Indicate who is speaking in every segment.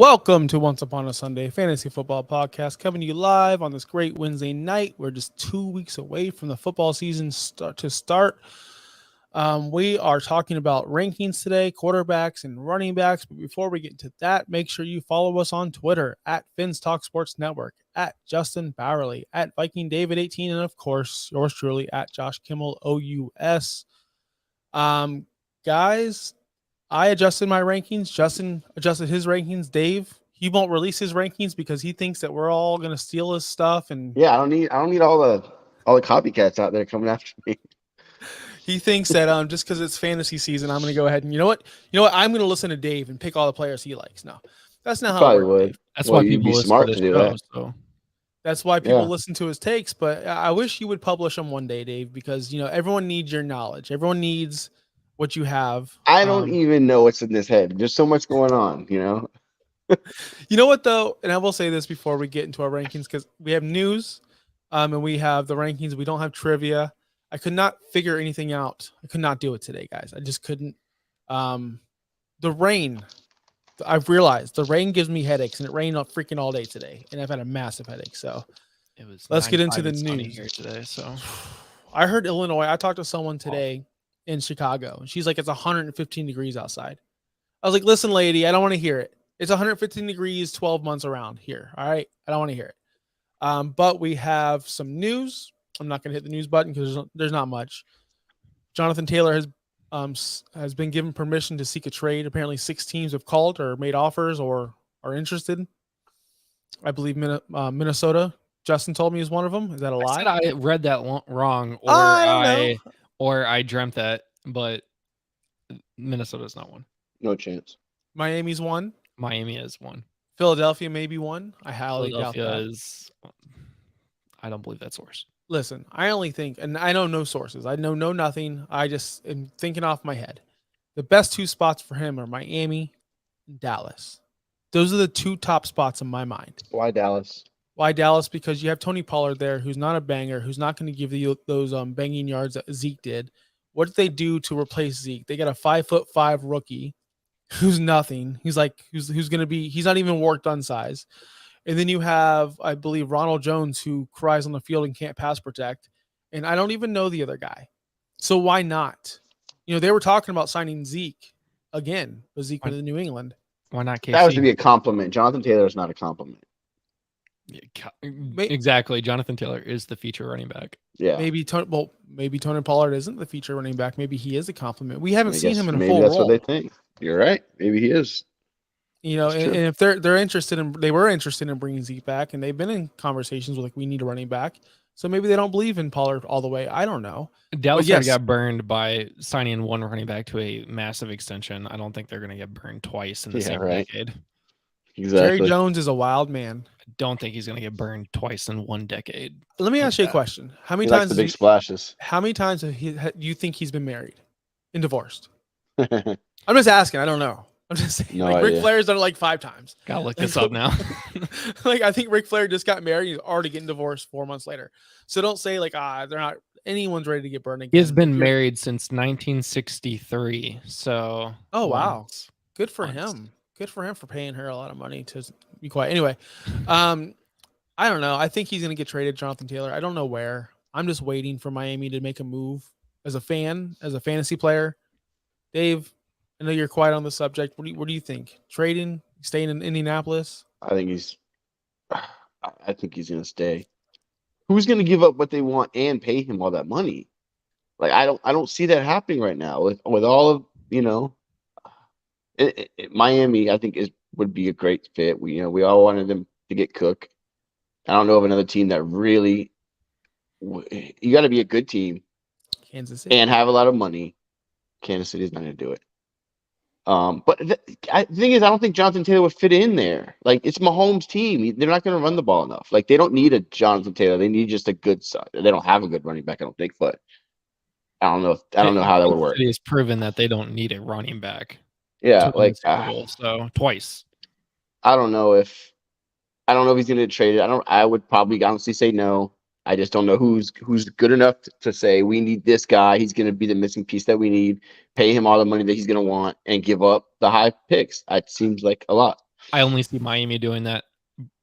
Speaker 1: Welcome to Once Upon a Sunday Fantasy Football Podcast, coming to you live on this great Wednesday night. We're just 2 weeks away from the football season start. We are talking about rankings today, quarterbacks and running backs. But before we get into that, make sure you follow us on Twitter at Fins Talk Sports Network, at Justin Bowerly, at Viking David 18, and of course, yours truly at Josh Kimmel OUS. Guys, I adjusted my rankings. Justin adjusted his rankings. Dave, he won't release his rankings because he thinks that we're all gonna steal his stuff. And
Speaker 2: yeah, I don't need all the copycats out there coming after me.
Speaker 1: he thinks that just because it's fantasy season, I'm gonna go ahead and you know what? I'm gonna listen to Dave and pick all the players he likes. No, that's not how
Speaker 2: Probably
Speaker 1: it works.
Speaker 2: would.
Speaker 1: Dave.
Speaker 3: That's why
Speaker 2: you'd
Speaker 3: people
Speaker 2: be
Speaker 3: listen
Speaker 2: smart
Speaker 3: to
Speaker 2: to
Speaker 3: this
Speaker 2: do
Speaker 3: show.
Speaker 2: that.
Speaker 3: So
Speaker 1: That's why people
Speaker 2: Yeah.
Speaker 1: listen to his takes. But I wish you would publish them one day, Dave, because everyone needs your knowledge. Everyone needs what you have.
Speaker 2: I don't even know what's in this head. There's so much going on,
Speaker 1: You know what though, and I will say this before we get into our rankings because we have news, and we have the rankings. We don't have trivia. I could not figure anything out. I could not do it today, guys. I just couldn't. The rain. I've realized the rain gives me headaches, and it rained freaking all day today, and I've had a massive headache. So
Speaker 3: it was.
Speaker 1: Let's get into
Speaker 3: 95
Speaker 1: the
Speaker 3: and sunny
Speaker 1: news
Speaker 3: here today. So
Speaker 1: I heard Illinois. I talked to someone today in Chicago, and she's like, "It's 115 degrees outside." I was like, "Listen, lady, I don't want to hear it. It's 115 degrees, 12 months around here. All right, I don't want to hear it." But we have some news. I'm not going to hit the news button because there's not much. Jonathan Taylor has been given permission to seek a trade. Apparently, 6 teams have called or made offers or are interested. I believe Minnesota. Justin told me is one of them. Is that a lie?
Speaker 3: I said I read that wrong, or I dreamt that, but Minnesota's not one.
Speaker 2: No chance.
Speaker 1: Miami's one.
Speaker 3: Miami is one.
Speaker 1: Philadelphia maybe one. I highly doubt
Speaker 3: Philadelphia
Speaker 1: that.
Speaker 3: is. I don't believe that source.
Speaker 1: Listen, I only think, and I know no sources. I know nothing. I just am thinking off my head. The best 2 spots for him are Miami and Dallas. Those are the 2 top spots in my mind.
Speaker 2: Why Dallas?
Speaker 1: Why Dallas? Because you have Tony Pollard there, who's not a banger, who's not going to give you those banging yards that Zeke did. What did they do to replace Zeke? They got a 5'5" rookie who's nothing. He's going to be. He's not even worked on size. And then you have, I believe, Ronald Jones, who cries on the field and can't pass protect. And I don't even know the other guy. So why not? They were talking about signing Zeke again, but Zeke went to New England.
Speaker 3: Why not KC?
Speaker 2: That was to be a compliment. Jonathan Taylor is not a compliment.
Speaker 3: Exactly. Jonathan Taylor is the feature running back.
Speaker 2: Yeah.
Speaker 1: Maybe Tony Pollard isn't the feature running back. Maybe he is a compliment. We haven't seen him in a
Speaker 2: maybe
Speaker 1: full
Speaker 2: that's
Speaker 1: role.
Speaker 2: what they think. You're right. Maybe he is.
Speaker 1: And if they're interested in, they were interested in bringing Zeke back, and they've been in conversations with we need a running back. So maybe they don't believe in Pollard all the way. I don't know.
Speaker 3: Dallas got burned by signing one running back to a massive extension. I don't think they're going to get burned twice in the same decade.
Speaker 2: Exactly.
Speaker 1: Jerry Jones is a wild man.
Speaker 3: I don't think he's going to get burned twice in one decade.
Speaker 1: Let me ask you a question. How many
Speaker 2: He
Speaker 1: times
Speaker 2: likes the big splashes?
Speaker 1: How many times do you think he's been married and divorced? I'm just asking. I don't know. I'm just saying.
Speaker 2: No
Speaker 1: Ric Flair's done it 5 times.
Speaker 3: Gotta look this up now.
Speaker 1: I think Ric Flair just got married. He's already getting divorced 4 months later. So don't say they're not. Anyone's ready to get burned again.
Speaker 3: He has been married since 1963. So.
Speaker 1: Oh wow, good for him. Good for him for paying her a lot of money to be quiet. Anyway, I don't know. I think he's going to get traded, Jonathan Taylor. I don't know where. I'm just waiting for Miami to make a move. As a fan, as a fantasy player, Dave, I know you're quiet on the subject. What do you think? Trading, staying in Indianapolis?
Speaker 2: I think he's going to stay. Who's going to give up what they want and pay him all that money? I don't see that happening right now with all of Miami. I think would be a great fit. We all wanted them to get Cook. I don't know of another team that really. You got to be a good team,
Speaker 1: Kansas City,
Speaker 2: and have a lot of money. Kansas City is not going to do it. But the thing is, I don't think Jonathan Taylor would fit in there. It's Mahomes' team. They're not going to run the ball enough. They don't need a Jonathan Taylor. They need just a good side. They don't have a good running back, I don't think. But I don't know. I don't know how that would work.
Speaker 3: It is proven that they don't need a running back.
Speaker 2: Yeah,
Speaker 3: so twice.
Speaker 2: I don't know if he's going to get traded. I would probably honestly say no. I just don't know who's good enough to say we need this guy. He's going to be the missing piece that we need. Pay him all the money that he's going to want and give up the high picks. It seems like a lot.
Speaker 3: I only see Miami doing that.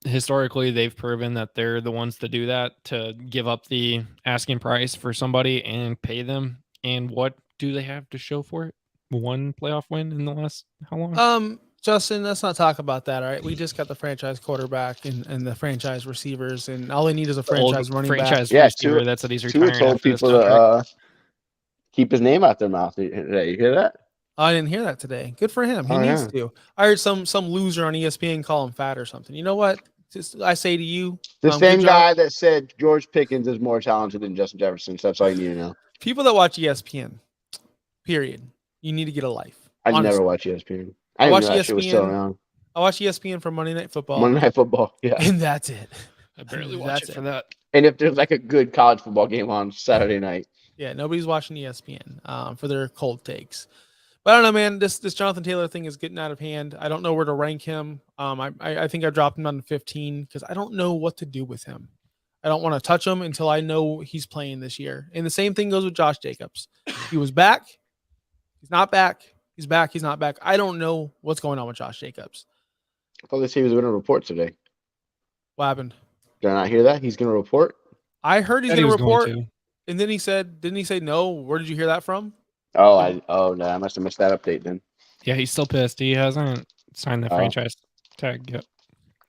Speaker 3: Historically, they've proven that they're the ones to do that, to give up the asking price for somebody and pay them. And what do they have to show for it? One playoff win in the last how long?
Speaker 1: Justin, let's not talk about that. All right, we just got the franchise quarterback and the franchise receivers, and all they need is a franchise running
Speaker 3: franchise
Speaker 1: back.
Speaker 3: receiver. That's what he's
Speaker 2: Tua
Speaker 3: retiring
Speaker 2: told
Speaker 3: after this
Speaker 2: people
Speaker 3: contract.
Speaker 2: to keep his name out their mouth. You hear that?
Speaker 1: I didn't hear that today. Good for him. He needs to. I heard some loser on ESPN call him fat or something. You know what? I say to you,
Speaker 2: the same guy that said George Pickens is more talented than Justin Jefferson. So that's all you need to know.
Speaker 1: People that watch ESPN, period. You need to get a life.
Speaker 2: I never watch ESPN. I watch ESPN. Shit was still around.
Speaker 1: I watch ESPN for Monday Night Football.
Speaker 2: Monday Night Football, yeah.
Speaker 1: And that's it.
Speaker 3: I barely watch it for that.
Speaker 2: And if there's like a good college football game on Saturday night.
Speaker 1: Yeah, nobody's watching ESPN for their cold takes. But I don't know, man. This Jonathan Taylor thing is getting out of hand. I don't know where to rank him. I think I dropped him down to 15 because I don't know what to do with him. I don't want to touch him until I know he's playing this year. And the same thing goes with Josh Jacobs. He was back. He's not back. He's back. He's not back. I don't know what's going on with Josh Jacobs.
Speaker 2: I thought they said he was going to report today.
Speaker 1: What happened?
Speaker 2: Did I not hear that? He's going to report?
Speaker 1: I heard he's going to report. And then he said, didn't he say no? Where did you hear that from?
Speaker 2: Oh no, I must have missed that update then.
Speaker 3: Yeah, he's still pissed. He hasn't signed the franchise tag yet.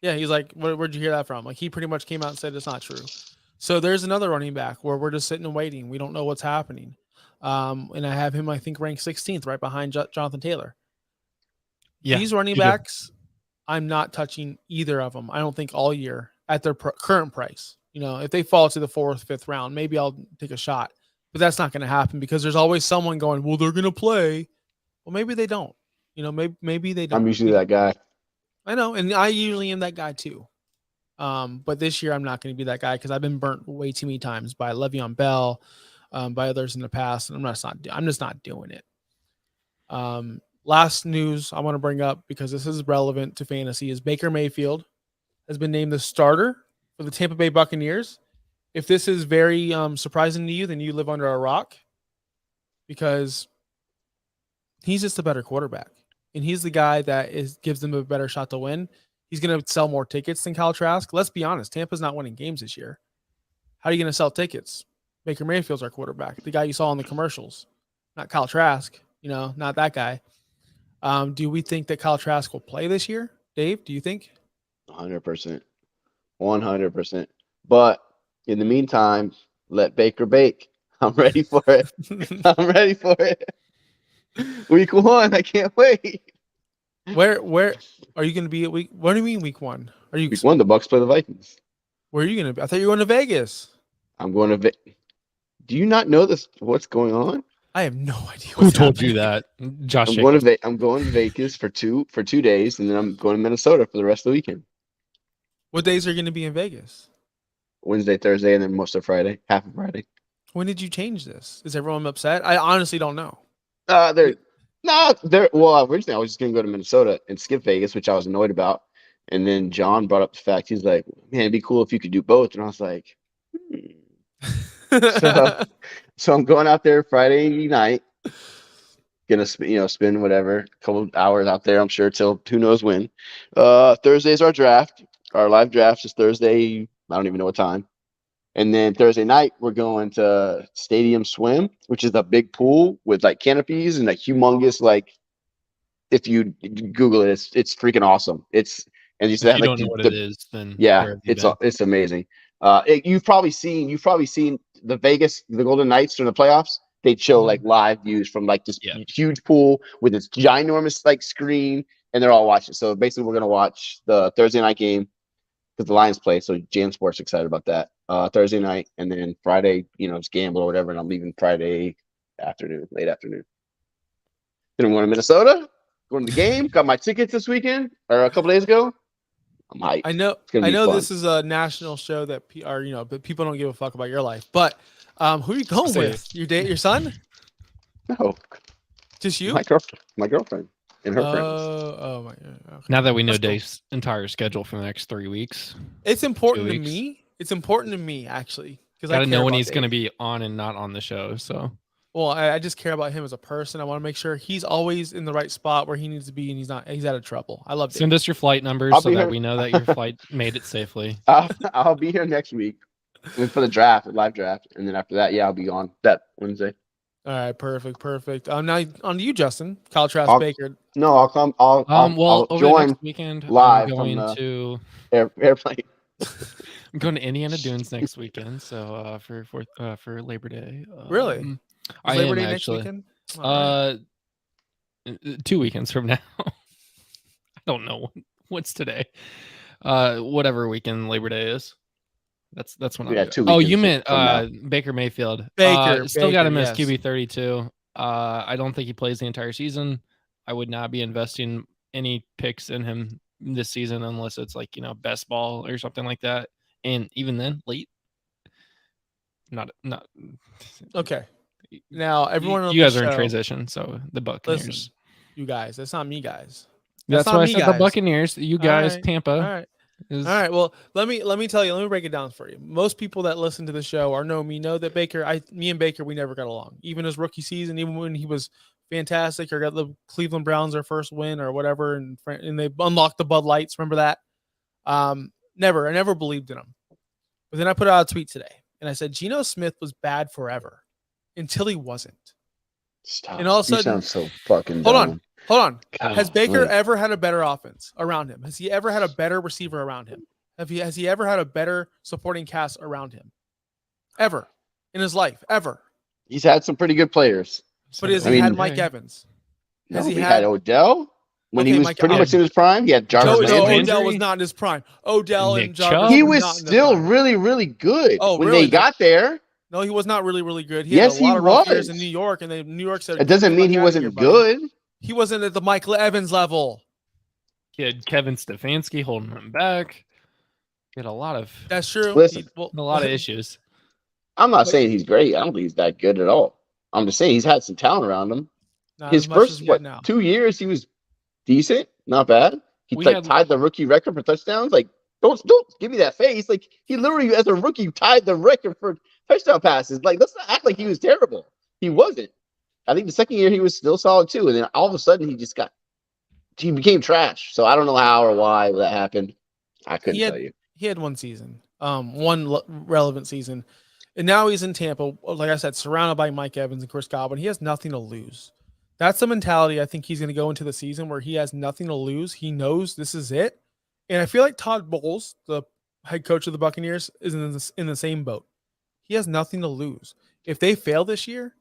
Speaker 1: Yeah, he's like, where'd you hear that from? Like, he pretty much came out and said it's not true. So there's another running back where we're just sitting and waiting. We don't know what's happening. And I have him, I think, ranked 16th, right behind Jonathan Taylor. Yeah, these running backs, I'm not touching either of them. I don't think all year at their current price. You know, if they fall to the 4th, 5th round, maybe I'll take a shot. But that's not going to happen because there's always someone going, well, they're going to play. Well, maybe they don't. You know, maybe they don't.
Speaker 2: I'm usually that guy.
Speaker 1: I know, and I usually am that guy too. But this year I'm not going to be that guy because I've been burnt way too many times by Le'Veon Bell, by others in the past, and I'm just not doing it. Last news I want to bring up because this is relevant to fantasy is Baker Mayfield has been named the starter for the Tampa Bay Buccaneers. If this is very surprising to you, then you live under a rock because he's just a better quarterback. And he's the guy that gives them a better shot to win. He's going to sell more tickets than Kyle Trask. Let's be honest. Tampa's not winning games this year. How are you going to sell tickets? Baker Mayfield's our quarterback, the guy you saw in the commercials, not Kyle Trask, not that guy. Do we think that Kyle Trask will play this year? Dave, do you think?
Speaker 2: 100%. 100%. But in the meantime, let Baker bake. I'm ready for it. I'm ready for it. Week 1, I can't wait.
Speaker 1: Where are you going to be at week? What do you mean week 1? Are you
Speaker 2: week 1? The Bucs play the Vikings.
Speaker 1: Where are you going to be? I thought you were going to Vegas.
Speaker 2: I'm going to Vegas. Do you not know this? What's going on?
Speaker 1: I have no idea.
Speaker 3: Who told you that? Josh.
Speaker 2: I'm going to Vegas for two days, and then I'm going to Minnesota for the rest of the weekend.
Speaker 1: What days are you going to be in Vegas?
Speaker 2: Wednesday, Thursday, and then most of Friday, half of Friday.
Speaker 1: When did you change this? Is everyone upset? I honestly don't know.
Speaker 2: Well, originally I was just gonna go to Minnesota and skip Vegas, which I was annoyed about. And then John brought up the fact, he's like, man, it'd be cool if you could do both. And I was like, so I'm going out there Friday night, gonna spend whatever, couple hours out there, I'm sure, till who knows when. Thursday's our draft. Our live draft is Thursday, I don't even know what time. And then Thursday night, we're going to Stadium Swim, which is a big pool with like canopies and a humongous, like, if you Google it, it's freaking awesome. It's, and you said,
Speaker 3: if you don't know what it is, then
Speaker 2: yeah, it's amazing. You've probably seen the Vegas, the Golden Knights during the playoffs. They'd show like live views from like this huge pool with this ginormous like screen, and they're all watching. So basically, we're gonna watch the Thursday night game because the Lions play. So Jan Sports excited about that. Thursday night, and then Friday, it's gamble or whatever, and I'm leaving Friday afternoon, late afternoon. Then I'm going to Minnesota, going to the game. Got my tickets this weekend or a couple days ago. I'm hyped.
Speaker 1: I know this is a national show that but people don't give a fuck about your life. But who are you going with? Your son?
Speaker 2: No,
Speaker 1: just you?
Speaker 2: My girlfriend and her friends.
Speaker 1: Oh my God. Okay.
Speaker 3: Now that we know Dave's entire schedule for the next 3 weeks,
Speaker 1: it's important to me. It's important to me actually because I
Speaker 3: gotta know when he's going to be on and not on the show. So,
Speaker 1: Well, I just care about him as a person. I want to make sure he's always in the right spot where he needs to be, and he's out of trouble. I love
Speaker 3: Send
Speaker 1: Dave.
Speaker 3: us your flight numbers
Speaker 2: I'll
Speaker 3: so
Speaker 2: be
Speaker 3: that
Speaker 2: here.
Speaker 3: we know that your flight made it safely.
Speaker 2: I'll be here next week for the draft, the live draft, and then after that, I'll be on that Wednesday.
Speaker 1: All right, perfect. Now on to you, Justin. Kyle Trask
Speaker 2: I'll-
Speaker 1: Baker.
Speaker 2: No, I'll come. I'll
Speaker 3: Well, over the
Speaker 2: join
Speaker 3: next weekend,
Speaker 2: live
Speaker 3: I'm
Speaker 2: from
Speaker 3: going
Speaker 2: the
Speaker 3: to
Speaker 2: airplane.
Speaker 3: I'm going to Indiana Dunes next weekend. So for Labor Day.
Speaker 1: Really? Is
Speaker 3: I
Speaker 1: Labor
Speaker 3: am
Speaker 1: Day
Speaker 3: actually.
Speaker 1: next weekend? All right.
Speaker 3: 2 weekends from now. I don't know what's today. Whatever weekend Labor Day is. That's when
Speaker 2: Yeah,
Speaker 3: I'm
Speaker 2: 2
Speaker 3: Oh, you
Speaker 2: weekends
Speaker 3: meant
Speaker 2: from
Speaker 3: Baker Mayfield.
Speaker 1: Baker,
Speaker 3: Still got to miss
Speaker 1: yes.
Speaker 3: QB32. I don't think he plays the entire season. I would not be investing any picks in him this season unless it's like, best ball or something like that. And even then, late. Not
Speaker 1: Okay. Now everyone on
Speaker 3: you guys
Speaker 1: the
Speaker 3: are in
Speaker 1: show-
Speaker 3: transition, so the Buccaneers.
Speaker 1: Listen, you guys, that's not me, guys.
Speaker 3: That's
Speaker 1: not
Speaker 3: why I
Speaker 1: me,
Speaker 3: said the
Speaker 1: guys.
Speaker 3: Buccaneers. You guys,
Speaker 1: right,
Speaker 3: Tampa.
Speaker 1: All right.
Speaker 3: Is,
Speaker 1: All right. Well, let me tell you. Let me break it down for you. Most people that listen to the show or know me know that me and Baker, we never got along. Even his rookie season, even when he was fantastic or got the Cleveland Browns their first win or whatever, and they unlocked the Bud Lights. Remember that? I never believed in him. But then I put out a tweet today, and I said Geno Smith was bad forever until he wasn't.
Speaker 2: Stop.
Speaker 1: And all of a
Speaker 2: You
Speaker 1: sudden,
Speaker 2: sound so fucking
Speaker 1: hold
Speaker 2: dumb.
Speaker 1: on.
Speaker 2: God,
Speaker 1: Has Baker
Speaker 2: wait.
Speaker 1: ever had a better offense around him? Has he ever had a better receiver around him? Has he ever had a better supporting cast around him? Ever in his life? Ever?
Speaker 2: He's had some pretty good players.
Speaker 1: But has
Speaker 2: I
Speaker 1: he had
Speaker 2: mean-
Speaker 1: Mike Evans?
Speaker 2: No,
Speaker 1: Has he
Speaker 2: we
Speaker 1: had
Speaker 2: had Odell when
Speaker 1: Okay,
Speaker 2: he was
Speaker 1: Mike
Speaker 2: pretty
Speaker 1: Evans.
Speaker 2: much in his prime. He had Jarvis
Speaker 3: Joe
Speaker 2: Landry.
Speaker 1: Odell was
Speaker 3: Landry?
Speaker 1: not in his prime. Odell
Speaker 3: Nick
Speaker 1: and Jarvis
Speaker 3: Chubb?
Speaker 2: He
Speaker 1: were
Speaker 2: was
Speaker 1: not in their
Speaker 2: still
Speaker 1: prime.
Speaker 2: really, really good
Speaker 1: Oh,
Speaker 2: when
Speaker 1: really?
Speaker 2: they got there.
Speaker 1: No, he was not really, really good. He
Speaker 2: Yes,
Speaker 1: had a lot
Speaker 2: he
Speaker 1: of rough years
Speaker 2: was.
Speaker 1: in New York, and New York said
Speaker 2: It doesn't
Speaker 1: "Get the
Speaker 2: mean
Speaker 1: fuck
Speaker 2: he
Speaker 1: outta
Speaker 2: wasn't
Speaker 1: here, buddy."
Speaker 2: good.
Speaker 1: He wasn't at the Michael Evans level.
Speaker 3: He had Kevin Stefanski holding him back. He had a lot of
Speaker 1: That's true.
Speaker 2: Listen,
Speaker 3: issues.
Speaker 2: I'm not
Speaker 1: But-
Speaker 2: saying he's great. I don't think he's that good at all. I'm just saying he's had some talent around him.
Speaker 1: Not
Speaker 2: His
Speaker 1: as much as
Speaker 2: first
Speaker 1: he had now.
Speaker 2: 2 years, he was decent, not bad. He
Speaker 3: We
Speaker 2: like
Speaker 3: had-
Speaker 2: tied the rookie record for touchdowns. Like, don't give me that face. Like, he literally, as a rookie, tied the record for touchdown passes. Like, let's not act like he was terrible. He wasn't. I think the second year he was still solid too, and then all of a sudden he became trash. So I don't know how or why that happened. I couldn't tell you.
Speaker 1: He had one season, relevant season, and now he's in Tampa. Like I said, surrounded by Mike Evans and Chris Godwin. He has nothing to lose. That's the mentality I think he's going to go into the season where he has nothing to lose. He knows this is it, and I feel like Todd Bowles, the head coach of the Buccaneers, is in the same boat. He has nothing to lose. If they fail this year,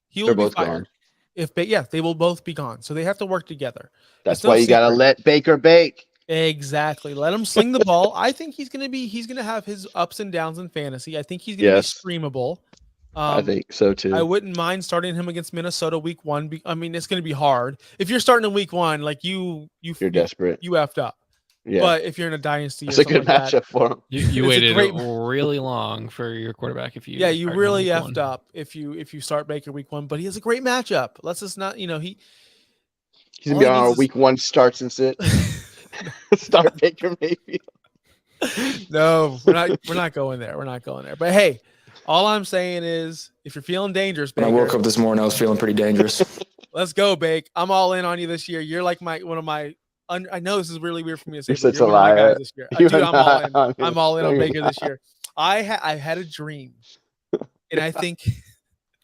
Speaker 1: he will
Speaker 2: They're
Speaker 1: be
Speaker 2: both
Speaker 1: fired.
Speaker 2: gone.
Speaker 1: They will both be gone. So they have to work together.
Speaker 2: That's
Speaker 1: It's no
Speaker 2: why you gotta
Speaker 1: secret.
Speaker 2: let Baker bake.
Speaker 1: Exactly. Let him sling the ball. I think he's gonna have his ups and downs in fantasy. I think he's gonna
Speaker 2: Yes.
Speaker 1: be streamable.
Speaker 2: I think so too.
Speaker 1: I wouldn't mind starting him against Minnesota week 1. I mean, it's gonna be hard. If you're starting in week 1, like you're
Speaker 2: desperate.
Speaker 1: you effed up.
Speaker 2: Yeah,
Speaker 1: But if you're in a dynasty,
Speaker 2: it's
Speaker 1: or
Speaker 2: a
Speaker 1: something
Speaker 2: good
Speaker 1: like that,
Speaker 2: matchup for him.
Speaker 3: You
Speaker 1: It's a
Speaker 3: waited
Speaker 1: great-
Speaker 3: really long for your quarterback if you
Speaker 1: yeah, you
Speaker 3: started
Speaker 1: really
Speaker 3: him
Speaker 1: effed
Speaker 3: week one.
Speaker 1: up if you start Baker week 1. But he has a great matchup. Let's just not,
Speaker 2: He's
Speaker 1: all
Speaker 2: gonna be
Speaker 1: he
Speaker 2: on
Speaker 1: needs
Speaker 2: our
Speaker 1: is-
Speaker 2: week 1 starts and sit. Start Baker Mayfield.
Speaker 1: No, we're not going there. We're not going there. But hey, all I'm saying is, if you're feeling dangerous,
Speaker 4: When I
Speaker 1: Baker,
Speaker 4: woke up this morning, I was feeling pretty dangerous.
Speaker 1: let's go, Bake. I'm all in on you this year. You're like one of my. I know this is really weird for me to say,
Speaker 2: You're
Speaker 1: but
Speaker 2: such
Speaker 1: you're
Speaker 2: a
Speaker 1: one of my
Speaker 2: liar.
Speaker 1: guys this year.
Speaker 2: You're
Speaker 1: Dude, I'm all in.
Speaker 2: not.
Speaker 1: I'm all in
Speaker 2: No,
Speaker 1: on
Speaker 2: you're
Speaker 1: Baker this year. I had a dream, and I think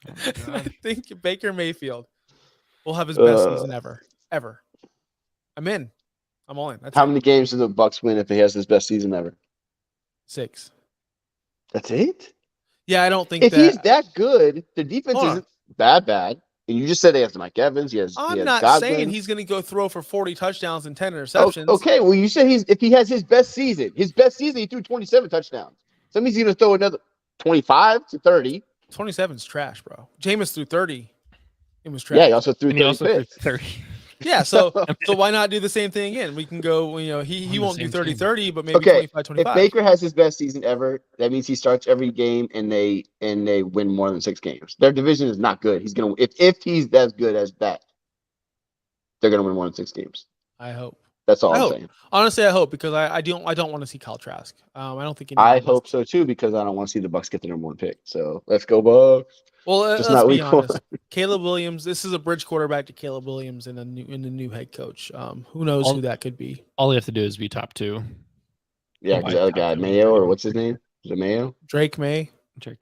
Speaker 3: Oh my
Speaker 1: I
Speaker 3: God.
Speaker 1: think Baker Mayfield will have his best season ever. I'm in. I'm all in. That's
Speaker 2: How
Speaker 1: it.
Speaker 2: many games do the Bucks win if he has his best season ever?
Speaker 1: 6.
Speaker 2: That's it.
Speaker 1: Yeah, I don't think
Speaker 2: If
Speaker 1: that.
Speaker 2: he's that good, the defense
Speaker 1: Hold on.
Speaker 2: isn't bad. And you just said he has Mike Evans. He has
Speaker 1: I'm not
Speaker 2: Godwin.
Speaker 1: saying he's going to go throw for 40 touchdowns and 10 interceptions.
Speaker 2: Okay, well, you said if he has his best season, he threw 27 touchdowns. So that means he's going to throw another 25 to 30.
Speaker 1: 27's trash, bro. Jameis threw 30. It was trash.
Speaker 2: Yeah, he also threw
Speaker 3: And he also
Speaker 2: 35.
Speaker 3: threw 30.
Speaker 1: Yeah, so why not do the same thing again? We can go, he
Speaker 3: On the
Speaker 1: won't do
Speaker 3: same team.
Speaker 1: 30-30, but maybe
Speaker 2: Okay,
Speaker 1: 25-25.
Speaker 2: If Baker has his best season ever, that means he starts every game and they win more than 6 games. Their division is not good. He's gonna if he's as good as that, they're gonna win more than 6 games.
Speaker 1: I hope.
Speaker 2: That's all
Speaker 1: I
Speaker 2: I'm
Speaker 1: hope.
Speaker 2: saying.
Speaker 1: Honestly, I hope because I don't want to see Kyle Trask. I don't think
Speaker 2: I
Speaker 1: anybody
Speaker 2: hope
Speaker 1: does.
Speaker 2: so too because I don't want to see the Bucks get the number 1 pick. So let's go Bucks.
Speaker 1: Well,
Speaker 2: Just
Speaker 1: let's
Speaker 2: not
Speaker 1: be
Speaker 2: week 1.
Speaker 1: honest. Caleb Williams. This is a bridge quarterback to Caleb Williams and the new head coach. Who knows who that could be?
Speaker 3: All you have to do is be top 2.
Speaker 2: Yeah, because the other guy, Mayo, or what's his name? Is it Mayo?
Speaker 1: Drake May.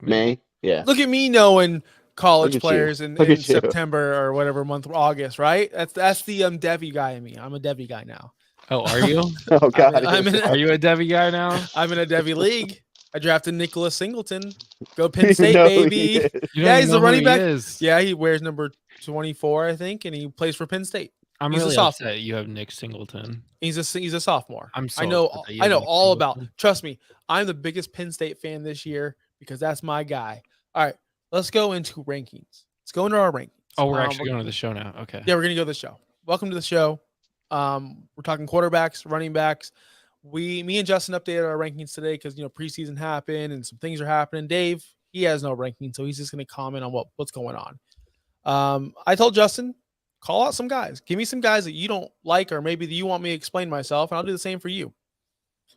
Speaker 2: May? Yeah.
Speaker 1: Look at me knowing college
Speaker 2: Look at you.
Speaker 1: players in
Speaker 2: Look at you.
Speaker 1: September or whatever month, August, right? That's the Devi guy in me. I'm a Devi guy now.
Speaker 3: Oh, are you?
Speaker 2: Oh God.
Speaker 3: Are you a Devi guy now?
Speaker 1: I'm in a Devi league. I drafted Nicholas Singleton. Go Penn
Speaker 2: You
Speaker 1: State,
Speaker 2: know who
Speaker 1: baby.
Speaker 2: he is.
Speaker 3: You don't
Speaker 1: Yeah,
Speaker 3: even
Speaker 1: he's
Speaker 3: know
Speaker 1: the
Speaker 3: who
Speaker 1: running
Speaker 3: he
Speaker 1: back.
Speaker 3: is.
Speaker 1: Yeah, he wears number 24, I think, and he plays for Penn State.
Speaker 3: I'm
Speaker 1: He's a
Speaker 3: really
Speaker 1: sophomore.
Speaker 3: upset you have Nick Singleton.
Speaker 1: He's a sophomore.
Speaker 3: I'm so
Speaker 1: I know
Speaker 3: upset that you have Nick
Speaker 1: all about.
Speaker 3: Singleton.
Speaker 1: Trust me, I'm the biggest Penn State fan this year because that's my guy. All right, let's go into rankings. Let's go into our rankings.
Speaker 3: Oh, we're actually going to the show now. Okay.
Speaker 1: Yeah, we're gonna go to the show. Welcome to the show. We're talking quarterbacks, running backs. Me and Justin updated our rankings today because preseason happened and some things are happening. Dave, he has no ranking, so he's just gonna comment on what's going on. I told Justin, call out some guys. Give me some guys that you don't like, or maybe that you want me to explain myself, and I'll do the same for you.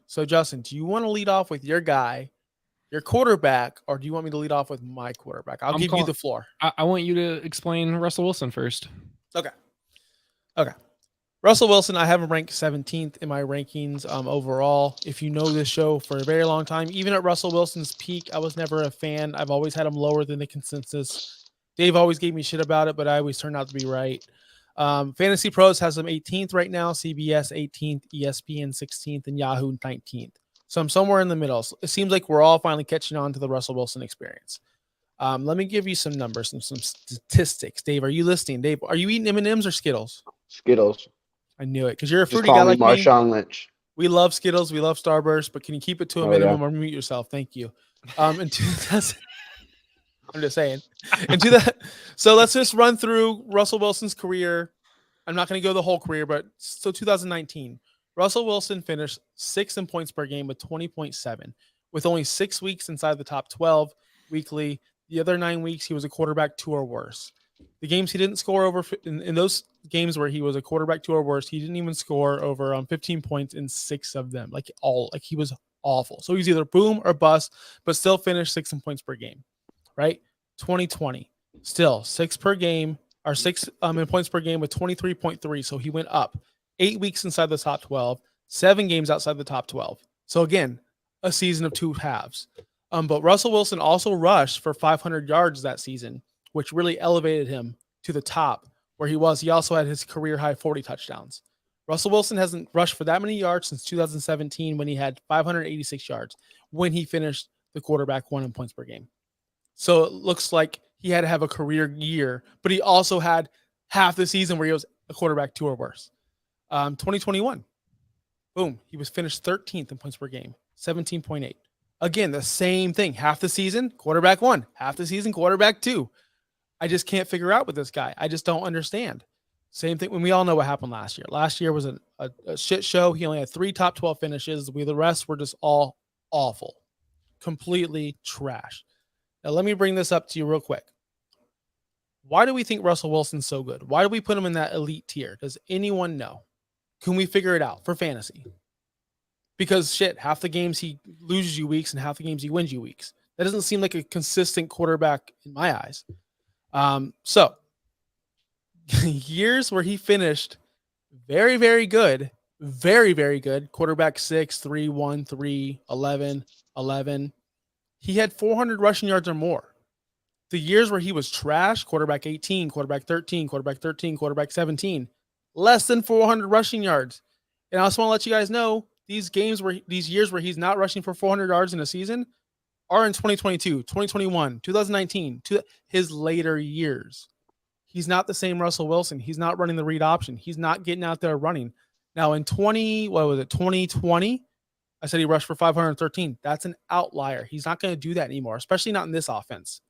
Speaker 1: So, Justin, do you want to lead off with your guy, your quarterback, or do you want me to lead off with my quarterback? I'll give you the floor.
Speaker 3: I want you to explain Russell Wilson first.
Speaker 1: Okay. Russell Wilson, I have him ranked 17th in my rankings overall. If you know this show for a very long time, even at Russell Wilson's peak, I was never a fan. I've always had him lower than the consensus. Dave always gave me shit about it, but I always turned out to be right. Fantasy Pros has him 18th right now, CBS 18th, ESPN 16th, and Yahoo 19th. So I'm somewhere in the middle. So it seems like we're all finally catching on to the Russell Wilson experience. Let me give you some numbers and some statistics. Dave, are you listening? Dave, are you eating M&Ms or Skittles?
Speaker 2: Skittles.
Speaker 1: I knew it because you're a
Speaker 2: Just
Speaker 1: fruity
Speaker 2: call
Speaker 1: guy
Speaker 2: me
Speaker 1: like me.
Speaker 2: Marshawn Lynch.
Speaker 1: We love Skittles. We love Starburst, but can you keep it to a minimum or mute yourself? Thank you. In 2000, I'm just saying. So let's just run through Russell Wilson's career. I'm not going to go the whole career, but so 2019, Russell Wilson finished 6th in points per game with 20.7, with only 6 weeks inside the top 12 weekly. The other 9 weeks, he was a quarterback 2 or worse. The games he didn't score over in those games where he was a quarterback 2 or worse, he didn't even score over 15 points in 6 of them. Like he was awful. So he's either boom or bust, but still finished 6 in points per game. Right? 2020, still 6 per game or 6 in points per game with 23.3. So he went up 8 weeks inside the top 12, 7 games outside the top 12. So again, a season of 2 halves. But Russell Wilson also rushed for 500 yards that season, which really elevated him to the top where he was. He also had his career high 40 touchdowns. Russell Wilson hasn't rushed for that many yards since 2017 when he had 586 yards when he finished the quarterback 1 in points per game. So it looks like he had to have a career year, but he also had half the season where he was a quarterback 2 or worse. 2021, boom, he was finished 13th in points per game, 17.8. Again, the same thing. Half the season, quarterback 1. Half the season, quarterback 2. I just can't figure out with this guy. I just don't understand. Same thing when we all know what happened last year. Last year was a shit show. He only had 3 top 12 finishes. The rest were just all awful, completely trash. Now, let me bring this up to you real quick. Why do we think Russell Wilson's so good? Why do we put him in that elite tier? Does anyone know? Can we figure it out for fantasy? Because shit, half the games he loses you weeks and half the games he wins you weeks. That doesn't seem like a consistent quarterback in my eyes. So years where he finished very, very good, very, very good. Quarterback 6, 3, 1, 3, 11, 11. He had 400 rushing yards or more. The years where he was trash, quarterback 18, quarterback 13, quarterback 13, quarterback 17, less than 400 rushing yards. And I also want to let you guys know these years where he's not rushing for 400 yards in a season are in 2022, 2021, 2019, his later years. He's not the same Russell Wilson. He's not running the read option. He's not getting out there running. Now in 2020, I said he rushed for 513. That's an outlier. He's not going to do that anymore, especially not in this offense.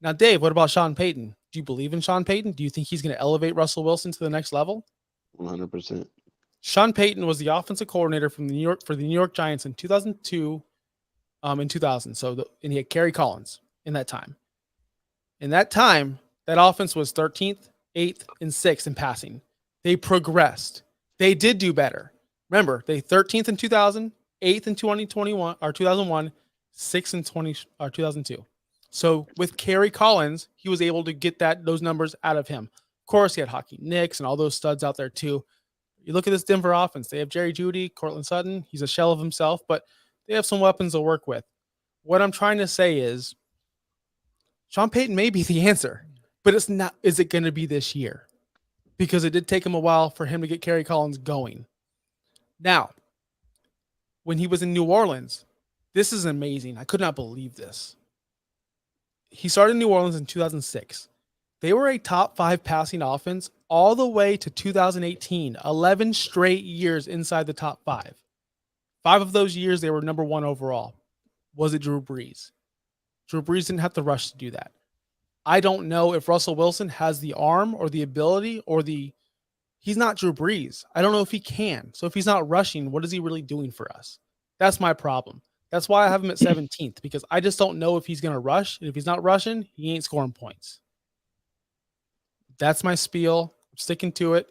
Speaker 1: Now, Dave, what about Sean Payton? Do you believe in Sean Payton? Do you think he's going to elevate Russell Wilson to the next level?
Speaker 2: 100%.
Speaker 1: Sean Payton was the offensive coordinator for the New York Giants in 2002, in 2000. And he had Kerry Collins in that time. In that time, that offense was 13th, 8th, and 6th in passing. They progressed. They did do better. Remember, they 13th in 2000, 8th in 2021 or 2001, 6th in 2002. So with Kerry Collins, he was able to get those numbers out of him. Of course, he had Hockey Nicks and all those studs out there too. You look at this Denver offense, they have Jerry Jeudy, Cortland Sutton. He's a shell of himself, but they have some weapons to work with. What I'm trying to say is Sean Payton may be the answer, but it's not. Is it going to be this year? Because it did take him a while for him to get Kerry Collins going. Now, when he was in New Orleans, this is amazing. I could not believe this. He started in New Orleans in 2006. They were a top 5 passing offense all the way to 2018, 11 straight years inside the top 5. 5 of those years, they were number 1 overall. Was it Drew Brees? Drew Brees didn't have to rush to do that. I don't know if Russell Wilson has the arm or the ability or he's not Drew Brees. I don't know if he can. So if he's not rushing, what is he really doing for us? That's my problem. That's why I have him at 17th, because I just don't know if he's going to rush. And if he's not rushing, he ain't scoring points. That's my spiel. I'm sticking to it.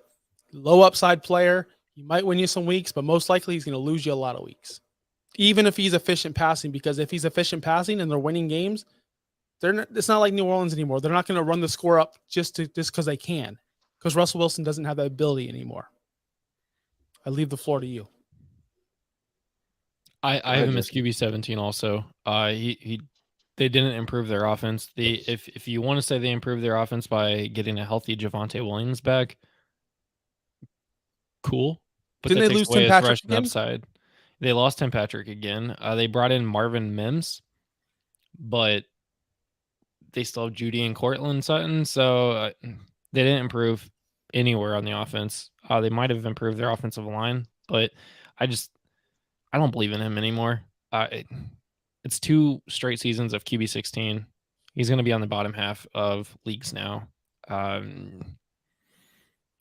Speaker 1: Low upside player. He might win you some weeks, but most likely he's going to lose you a lot of weeks. Even if he's efficient passing, because if he's efficient passing and they're winning games, it's not like New Orleans anymore. They're not going to run the score up just because they can, because Russell Wilson doesn't have that ability anymore. I leave the floor to you.
Speaker 3: I have him as QB 17 also. They didn't improve their offense. If you want to say they improved their offense by getting a healthy Javonte Williams back, cool. But
Speaker 1: didn't they lose Tim Patrick again?
Speaker 3: Upside. They lost Tim Patrick again. They brought in Marvin Mims, but they still have Judy and Cortland Sutton, so they didn't improve anywhere on the offense. They might have improved their offensive line, but I don't believe in him anymore. It's 2 straight seasons of QB 16. He's going to be on the bottom half of leagues now.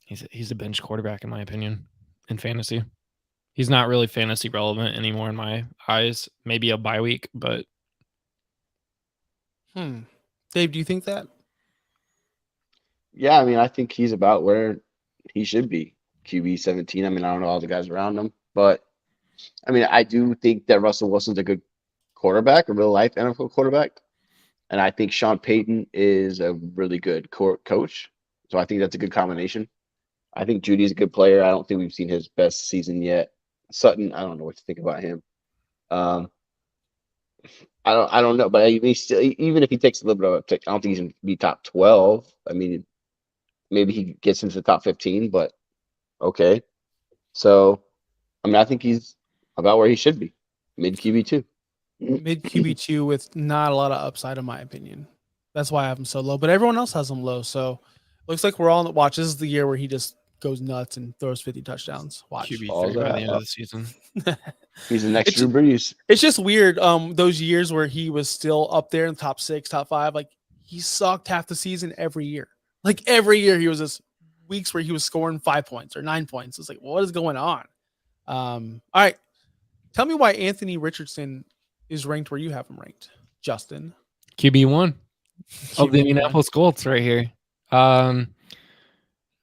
Speaker 3: He's a bench quarterback, in my opinion, in fantasy. He's not really fantasy relevant anymore in my eyes. Maybe a bye week, but.
Speaker 1: Dave, do you think that?
Speaker 2: Yeah, I mean, I think he's about where he should be. QB 17. I mean, I don't know all the guys around him, but I mean, I do think that Russell Wilson's a good quarterback, a real life NFL quarterback. And I think Sean Payton is a really good coach. So I think that's a good combination. I think Judy's a good player. I don't think we've seen his best season yet. Sutton, I don't know what to think about him. I don't know, but even if he takes a little bit of a tick, I don't think he's going to be top 12. I mean, maybe he gets into the top 15, but okay. So, I mean, I think he's about where he should be, mid QB2.
Speaker 1: Mid QB2 with not a lot of upside, in my opinion. That's why I have him so low, but everyone else has him low. So, looks like we're all on the watch. This is the year where he just goes nuts and throws 50 touchdowns. Watch.
Speaker 3: QB3 by the end of the season.
Speaker 2: He's the next Drew Brees.
Speaker 1: It's just weird. Those years where he was still up there in the top 6, top 5, like he sucked half the season every year. Like every year he was this weeks where he was scoring 5 points or 9 points. It's like, what is going on? All right. Tell me why Anthony Richardson is ranked where you have him ranked, Justin.
Speaker 3: QB1 of the Indianapolis Colts right here.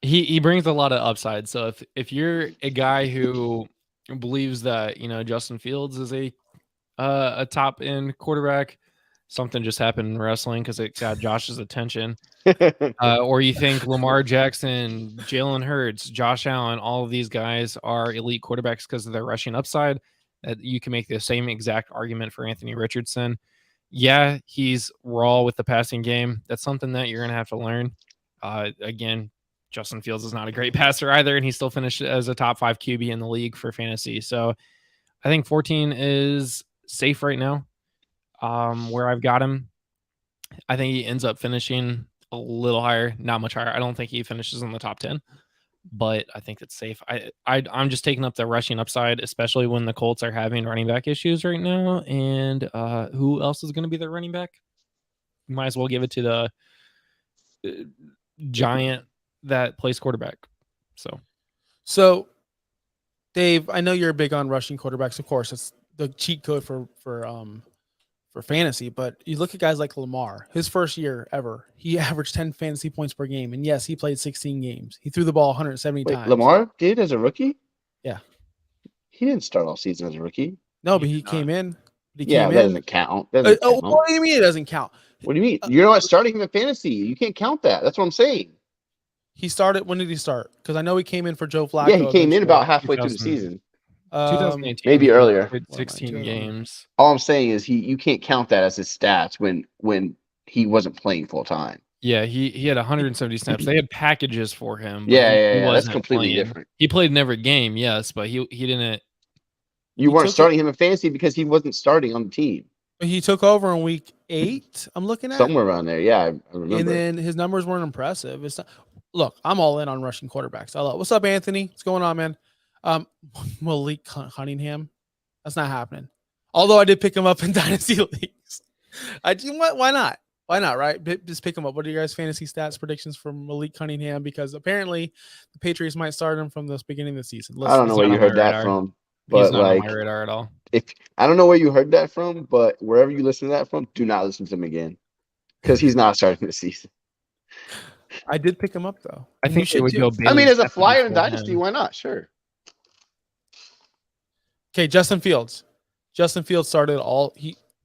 Speaker 3: He brings a lot of upside. So if you're a guy who believes that, Justin Fields is a top end quarterback, something just happened in wrestling because it got Josh's attention. Or you think Lamar Jackson, Jalen Hurts, Josh Allen, all of these guys are elite quarterbacks because of their rushing upside, that you can make the same exact argument for Anthony Richardson. Yeah, he's raw with the passing game. That's something that you're going to have to learn. Again, Justin Fields is not a great passer either, and he still finished as a top 5 QB in the league for fantasy. So I think 14 is safe right now. Where I've got him, I think he ends up finishing a little higher, not much higher. I don't think he finishes in the top 10, but I think it's safe. I'm just taking up the rushing upside, especially when the Colts are having running back issues right now. And who else is going to be their running back? Might as well give it to the giant that plays quarterback. So
Speaker 1: Dave, I know you're big on rushing quarterbacks. Of course, it's the cheat code for for fantasy, but you look at guys like Lamar, his first year ever, he averaged 10 fantasy points per game. And yes, he played 16 games. He threw the ball 170
Speaker 2: Wait,
Speaker 1: times.
Speaker 2: Lamar did as a rookie?
Speaker 1: Yeah.
Speaker 2: He didn't start all season as a rookie.
Speaker 1: No,
Speaker 3: He
Speaker 1: but he
Speaker 3: did not.
Speaker 1: came in. He
Speaker 2: Yeah,
Speaker 1: came
Speaker 2: that
Speaker 1: in.
Speaker 2: doesn't count. That doesn't count.
Speaker 1: What do you mean it doesn't count?
Speaker 2: What do you mean? You're not starting him in fantasy. You can't count that. That's what I'm saying.
Speaker 1: He started. When did he start? Because I know he came in for Joe Flacco.
Speaker 2: Yeah, he came in
Speaker 1: eventually.
Speaker 2: about halfway through the
Speaker 3: 2000.
Speaker 2: season.
Speaker 3: 2018,
Speaker 2: maybe
Speaker 3: he
Speaker 2: earlier.
Speaker 3: played
Speaker 1: What am I
Speaker 3: 16
Speaker 1: doing?
Speaker 3: games.
Speaker 2: All I'm saying is you can't count that as his stats when he wasn't playing full time.
Speaker 3: Yeah, he had 170 snaps. They had packages for him. But
Speaker 2: Yeah,
Speaker 3: he
Speaker 2: yeah, that's
Speaker 3: wasn't
Speaker 2: completely
Speaker 3: playing.
Speaker 2: different.
Speaker 3: He played in every game, yes, but he didn't.
Speaker 2: You
Speaker 1: He
Speaker 2: weren't
Speaker 1: took
Speaker 2: starting him in fantasy because he wasn't starting on the team.
Speaker 1: He took over in week 8. I'm looking at
Speaker 2: Somewhere around there. Yeah, I remember.
Speaker 1: and then his numbers weren't impressive. It's not, look, I'm all in on rushing quarterbacks. I love. What's up, Anthony? What's going on, man? Malik Cunningham. That's not happening. Although I did pick him up in dynasty leagues. Why not? Why not? Right? Just pick him up. What are your guys' fantasy stats predictions for Malik Cunningham? Because apparently the Patriots might start him from the beginning of the season.
Speaker 2: I don't know
Speaker 3: He's
Speaker 2: where
Speaker 3: not
Speaker 2: you
Speaker 3: on my
Speaker 2: heard that
Speaker 3: radar.
Speaker 2: from,
Speaker 3: He's
Speaker 2: but
Speaker 3: not on
Speaker 2: like,
Speaker 3: my radar at all.
Speaker 2: if I don't know where you heard that from, but wherever you listen to that from, do not listen to him again because he's not starting this season.
Speaker 1: I did pick him up though.
Speaker 3: I
Speaker 1: You
Speaker 3: think
Speaker 1: should
Speaker 3: they would
Speaker 1: too.
Speaker 3: go.
Speaker 2: I mean,
Speaker 3: Bailey
Speaker 2: as a
Speaker 3: Zappi
Speaker 2: flyer in
Speaker 3: before
Speaker 2: dynasty,
Speaker 3: him.
Speaker 2: why not? Sure.
Speaker 1: Okay, Justin Fields. Justin Fields started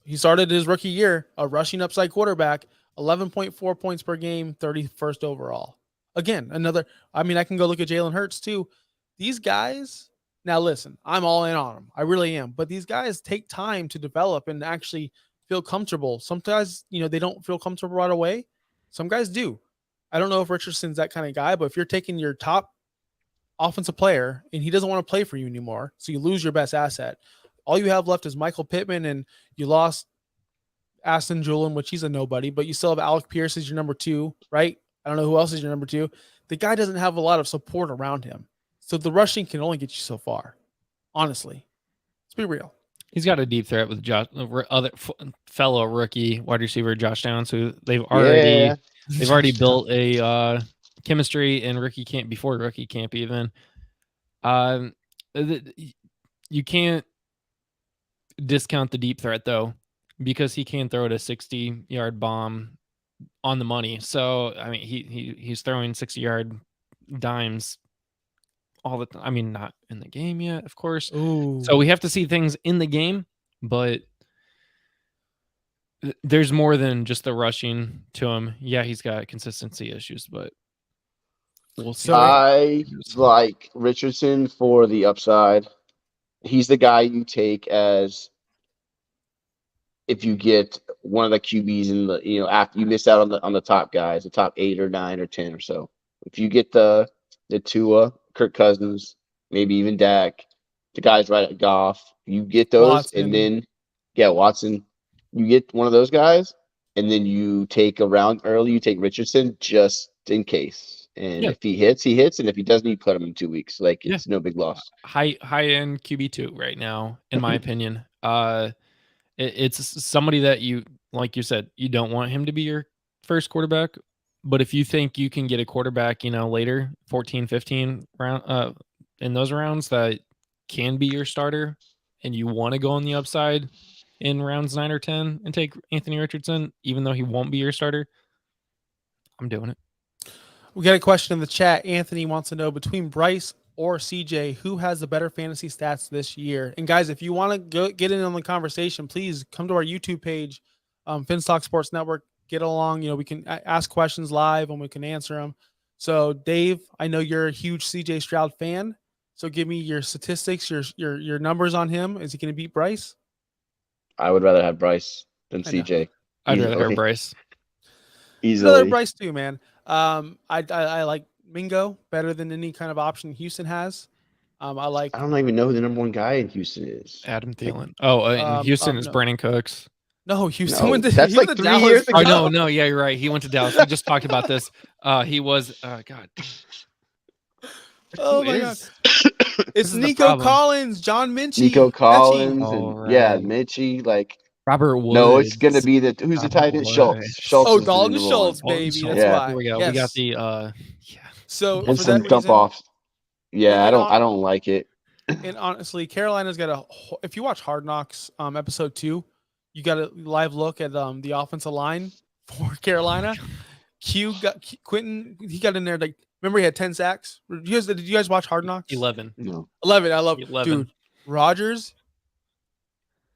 Speaker 1: he started his rookie year a rushing upside quarterback, 11.4 points per game, 31st overall. Again, another. I mean, I can go look at Jalen Hurts too. These guys. Now, listen, I'm all in on them. I really am. But these guys take time to develop and actually feel comfortable. Sometimes, they don't feel comfortable right away. Some guys do. I don't know if Richardson's that kind of guy, but if you're taking your top offensive player and he doesn't want to play for you anymore, so you lose your best asset, all you have left is Michael Pittman, and you lost Aston Julian, which he's a nobody, but you still have Alec Pierce as your number 2, right? I don't know who else is your number 2. The guy doesn't have a lot of support around him. So the rushing can only get you so far. Honestly. Let's be real.
Speaker 3: He's got a deep threat with other fellow rookie wide receiver Josh Downs, who they've already built a chemistry in rookie camp before rookie camp even. You can't discount the deep threat though, because he can throw it a 60-yard bomb on the money. So I mean, he's throwing 60-yard dimes all the time. I mean, not in the game yet, of course.
Speaker 1: Ooh.
Speaker 3: So we have to see things in the game, but there's more than just the rushing to him. Yeah, he's got consistency issues, but we'll see.
Speaker 2: I like Richardson for the upside. He's the guy you take as if you get one of the QBs in the, after you miss out on the top guys, the top 8 or 9 or 10 or so. If you get the Tua, Kirk Cousins, maybe even Dak, the guys right at Goff, you get those,
Speaker 1: Watson.
Speaker 2: and then Watson, you get one of those guys, and then you take a round early. You take Richardson just in case, and if he hits, he hits, and if he doesn't, you cut him in 2 weeks. Like it's no big loss.
Speaker 3: High end QB2 right now, in my opinion. It's somebody that you, like you said, you don't want him to be your first quarterback. But if you think you can get a quarterback, later, 14, 15 round, in those rounds that can be your starter, and you want to go on the upside in rounds 9 or 10 and take Anthony Richardson, even though he won't be your starter, I'm doing it.
Speaker 1: We got a question in the chat. Anthony wants to know, between Bryce or CJ, who has the better fantasy stats this year? And guys, if you want to get in on the conversation, please come to our YouTube page, Finstock Sports Network. Get along. We can ask questions live and we can answer them. So Dave, I know you're a huge CJ Stroud fan. So give me your statistics, your numbers on him. Is he going to beat Bryce?
Speaker 2: I would rather have Bryce than CJ.
Speaker 3: I'd rather have Bryce.
Speaker 2: Easily.
Speaker 1: I'd rather Bryce too, man. I like Mingo better than any kind of option Houston has. I
Speaker 2: don't even know who the number 1 guy in Houston is.
Speaker 3: Adam Thielen. And Houston is Brandon Cooks.
Speaker 1: No, Houston
Speaker 2: No,
Speaker 1: went to
Speaker 2: that's like 3
Speaker 1: Dallas.
Speaker 2: years ago.
Speaker 3: Oh no, yeah, you're right. He went to Dallas. We just talked about this. He was God.
Speaker 1: Oh
Speaker 3: Who
Speaker 1: my
Speaker 3: is-
Speaker 1: god. It's
Speaker 3: is the
Speaker 1: Nico
Speaker 3: problem.
Speaker 1: Collins, John Minchie.
Speaker 2: Nico Collins
Speaker 3: Mechie.
Speaker 2: and
Speaker 3: Alright.
Speaker 2: Mitchie. Like
Speaker 3: Robert Woods.
Speaker 2: no, it's gonna be who's the tight end?
Speaker 3: Woods.
Speaker 2: Schultz.
Speaker 1: Oh,
Speaker 2: is the
Speaker 1: Dalton
Speaker 2: number
Speaker 1: Schultz,
Speaker 2: 1.
Speaker 1: baby.
Speaker 3: Dalton
Speaker 1: That's
Speaker 3: Schultz.
Speaker 1: why.
Speaker 3: Here we go.
Speaker 1: Yes.
Speaker 3: We got the
Speaker 1: So
Speaker 2: And
Speaker 1: for
Speaker 2: some
Speaker 1: that
Speaker 2: dump
Speaker 1: reason,
Speaker 2: offs. Yeah,
Speaker 1: and
Speaker 2: I don't like it.
Speaker 1: And honestly, Carolina's got if you watch Hard Knocks, episode 2, you got a live look at the offensive line for Carolina. Quentin, he got in there like, remember he had 10 sacks. Did you guys watch Hard Knocks?
Speaker 3: 11.
Speaker 2: No.
Speaker 1: 11. I love
Speaker 3: 11.
Speaker 1: dude. Rodgers,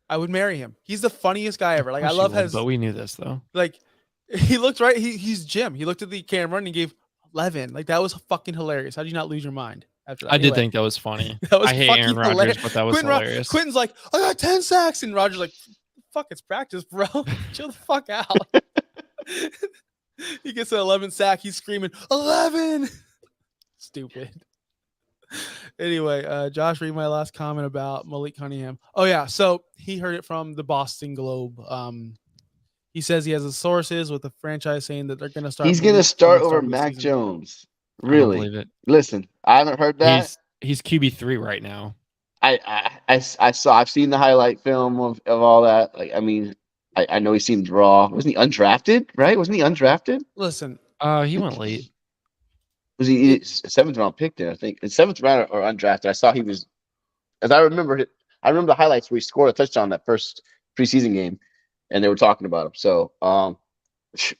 Speaker 1: I would marry him. He's the funniest guy ever. Like I love his.
Speaker 3: But we knew this though.
Speaker 1: Like he looked right. He's Jim. He looked at the camera and he gave 11. Like that was fucking hilarious. How did you not lose your mind after that?
Speaker 3: I did think that was funny.
Speaker 1: That was
Speaker 3: I hate
Speaker 1: fucking
Speaker 3: Aaron Rodgers,
Speaker 1: hilarious.
Speaker 3: but that was hilarious.
Speaker 1: Quentin's like, I got 10 sacks, and Rodgers like, fuck, it's practice, bro. Chill the fuck out. He gets an 11 sack. He's screaming 11. Stupid. Anyway, Josh, read my last comment about Malik Cunningham. Oh yeah, so he heard it from the Boston Globe. He says he has his sources with the franchise saying that they're going to start.
Speaker 2: He's going to start over Mac Jones. Really?
Speaker 3: I don't believe it.
Speaker 2: Listen, I haven't heard that.
Speaker 3: He's QB3 right now.
Speaker 2: I've seen the highlight film of all that. Like, I mean, I know he seemed raw. Wasn't he undrafted? Right? Wasn't he undrafted?
Speaker 1: Listen,
Speaker 3: He went late.
Speaker 2: Was he 7th round pick there? I think 7th round or undrafted. I saw he was, as I remember it. I remember the highlights where he scored a touchdown that first preseason game, and they were talking about him. So,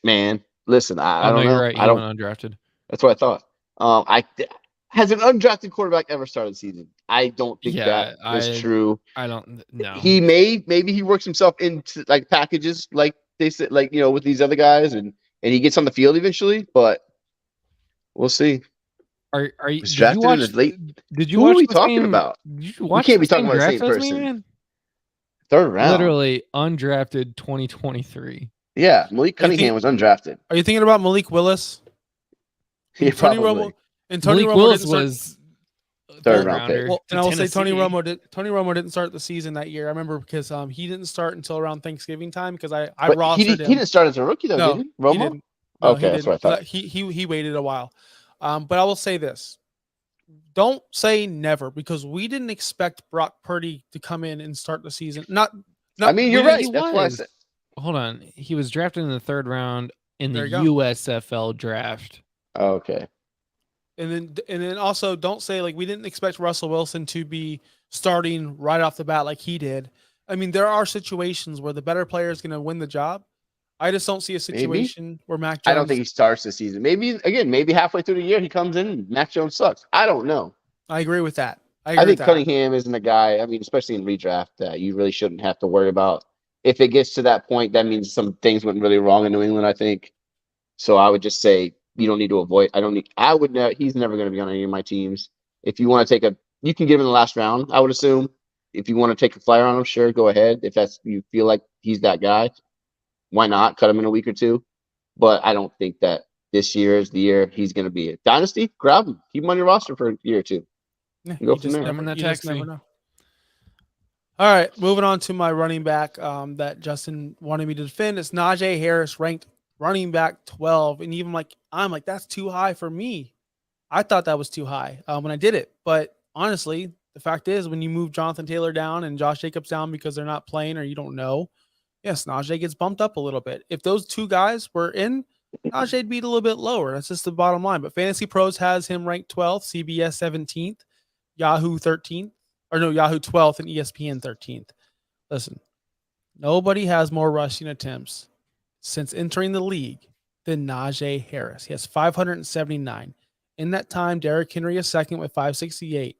Speaker 2: man, listen, I don't know.
Speaker 3: You're right. He went undrafted.
Speaker 2: That's what I thought. Has an undrafted quarterback ever started the season? I don't think that is true.
Speaker 3: I don't know.
Speaker 2: He maybe he works himself into like packages, like they said, like with these other guys, and he gets on the field eventually. But we'll see.
Speaker 3: Are you
Speaker 2: drafted in his late?
Speaker 3: Did you
Speaker 2: Who
Speaker 3: watch
Speaker 2: are we
Speaker 3: the
Speaker 2: talking
Speaker 3: same,
Speaker 2: about?
Speaker 3: Did you watch
Speaker 2: can't be
Speaker 3: the
Speaker 2: talking about the same
Speaker 3: draft as me,
Speaker 2: person.
Speaker 3: man?
Speaker 2: 3rd round,
Speaker 3: literally undrafted 2023.
Speaker 2: Yeah, Malik Cunningham was undrafted.
Speaker 1: Are you thinking about Malik Willis?
Speaker 2: Yeah,
Speaker 1: Tony
Speaker 2: probably.
Speaker 1: Romo and Tony
Speaker 3: Malik
Speaker 1: Romo
Speaker 3: Willis
Speaker 1: didn't start,
Speaker 3: was
Speaker 2: 3rd round pick.
Speaker 1: well, and I will say Tony
Speaker 3: Tennessee.
Speaker 1: Romo didn't start the season that year. I remember because he didn't start until around Thanksgiving time because I
Speaker 2: But
Speaker 1: rostered
Speaker 2: he
Speaker 1: him.
Speaker 2: didn't start as a rookie though,
Speaker 1: No,
Speaker 2: did he? Romo?
Speaker 1: He didn't. No,
Speaker 2: Okay,
Speaker 1: he
Speaker 2: that's what I
Speaker 1: didn't.
Speaker 2: thought.
Speaker 1: He waited a while. But I will say this. Don't say never because we didn't expect Brock Purdy to come in and start the season. Not
Speaker 2: I mean, you're
Speaker 1: we
Speaker 2: right.
Speaker 1: didn't-
Speaker 2: That's why I said.
Speaker 3: Hold on. He was drafted in the 3rd round in the
Speaker 1: There you go.
Speaker 3: USFL draft.
Speaker 2: Okay.
Speaker 1: And then also don't say like we didn't expect Russell Wilson to be starting right off the bat like he did. I mean, there are situations where the better player is going to win the job. I just don't see a situation where Mac Jones.
Speaker 2: I don't think he starts the season. Maybe halfway through the year he comes in and Mac Jones sucks. I don't know.
Speaker 1: I agree with that.
Speaker 2: I think Cunningham isn't a guy. I mean, especially in redraft, that you really shouldn't have to worry about. If it gets to that point, that means some things went really wrong in New England, I think. So I would just say you don't need to avoid. He's never going to be on any of my teams. If you want to you can give him in the last round, I would assume. If you want to take a flyer on him, sure, go ahead. If you feel like he's that guy, why not cut him in a week or two? But I don't think that this year is the year he's going to be a dynasty. Grab him, keep him on your roster for a year or two.
Speaker 1: Yeah,
Speaker 2: Go from there.
Speaker 3: You just never know.
Speaker 1: All right, moving on to my running back that Justin wanted me to defend. It's Najee Harris, ranked running back 12, and even I'm like that's too high for me. I thought that was too high when I did it, but honestly, the fact is when you move Jonathan Taylor down and Josh Jacobs down because they're not playing or you don't know, yes, Najee gets bumped up a little bit. If those two guys were in, Najee'd be a little bit lower. That's just the bottom line. But Fantasy Pros has him ranked 12th, CBS 17th, Yahoo 13th, Yahoo 12th, and ESPN 13th. Listen, nobody has more rushing attempts since entering the league than Najee Harris. He has 579. In that time, Derrick Henry is second with 568.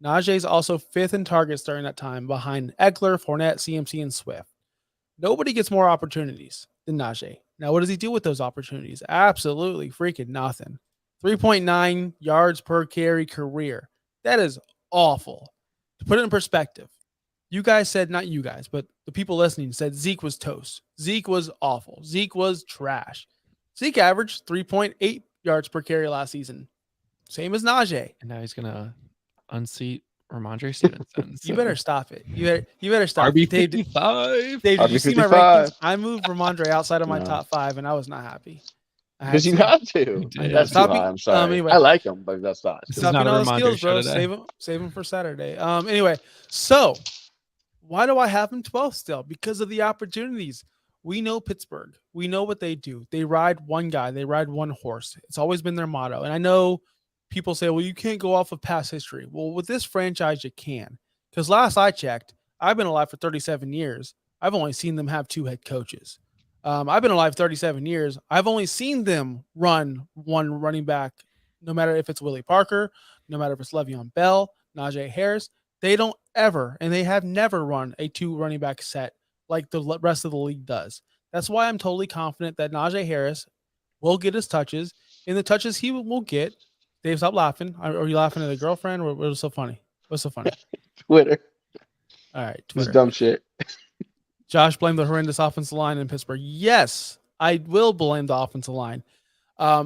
Speaker 1: Najee is also 5th in targets during that time behind Eckler, Fournette, CMC, and Swift. Nobody gets more opportunities than Najee. Now, what does he do with those opportunities? Absolutely freaking nothing. 3.9 yards per carry career. That is awful. To put it in perspective, you guys said, not you guys, but the people listening said Zeke was toast. Zeke was awful. Zeke was trash. Zeke averaged 3.8 yards per carry last season. Same as Najee.
Speaker 3: And now he's going to unseat Ramondre Stevenson.
Speaker 1: You better stop it. You better stop.
Speaker 3: RB55.
Speaker 1: Dave, did you see my
Speaker 2: 55.
Speaker 1: rankings? I moved Ramondre outside of my top 5, and I was not happy.
Speaker 2: Because you had to.
Speaker 3: did.
Speaker 2: That's too
Speaker 1: Stop
Speaker 2: high. I'm sorry.
Speaker 1: anyway.
Speaker 2: I like him, but that's not.
Speaker 3: This is
Speaker 1: Stop
Speaker 3: not
Speaker 1: being
Speaker 3: a
Speaker 1: on the
Speaker 3: Ramondre
Speaker 1: skills,
Speaker 3: show
Speaker 1: bro.
Speaker 3: today.
Speaker 1: Save him for Saturday. Anyway, so why do I have him 12th still? Because of the opportunities. We know Pittsburgh. We know what they do. They ride one guy. They ride one horse. It's always been their motto. And I know people say, well, you can't go off of past history. Well, with this franchise, you can. Because last I checked, I've been alive for 37 years. I've only seen them have 2 head coaches. I've been alive 37 years. I've only seen them run one running back, no matter if it's Willie Parker, no matter if it's Le'Veon Bell, Najee Harris. They don't ever, and they have never run a 2 running back set like the rest of the league does. That's why I'm totally confident that Najee Harris will get his touches, and the touches he will get. Dave, stop laughing. Are you laughing at a girlfriend? What's so funny? What's so funny?
Speaker 2: Twitter.
Speaker 1: All right,
Speaker 2: This
Speaker 1: Twitter.
Speaker 2: dumb shit.
Speaker 1: Josh blamed the horrendous offensive line in Pittsburgh. Yes, I will blame the offensive line. I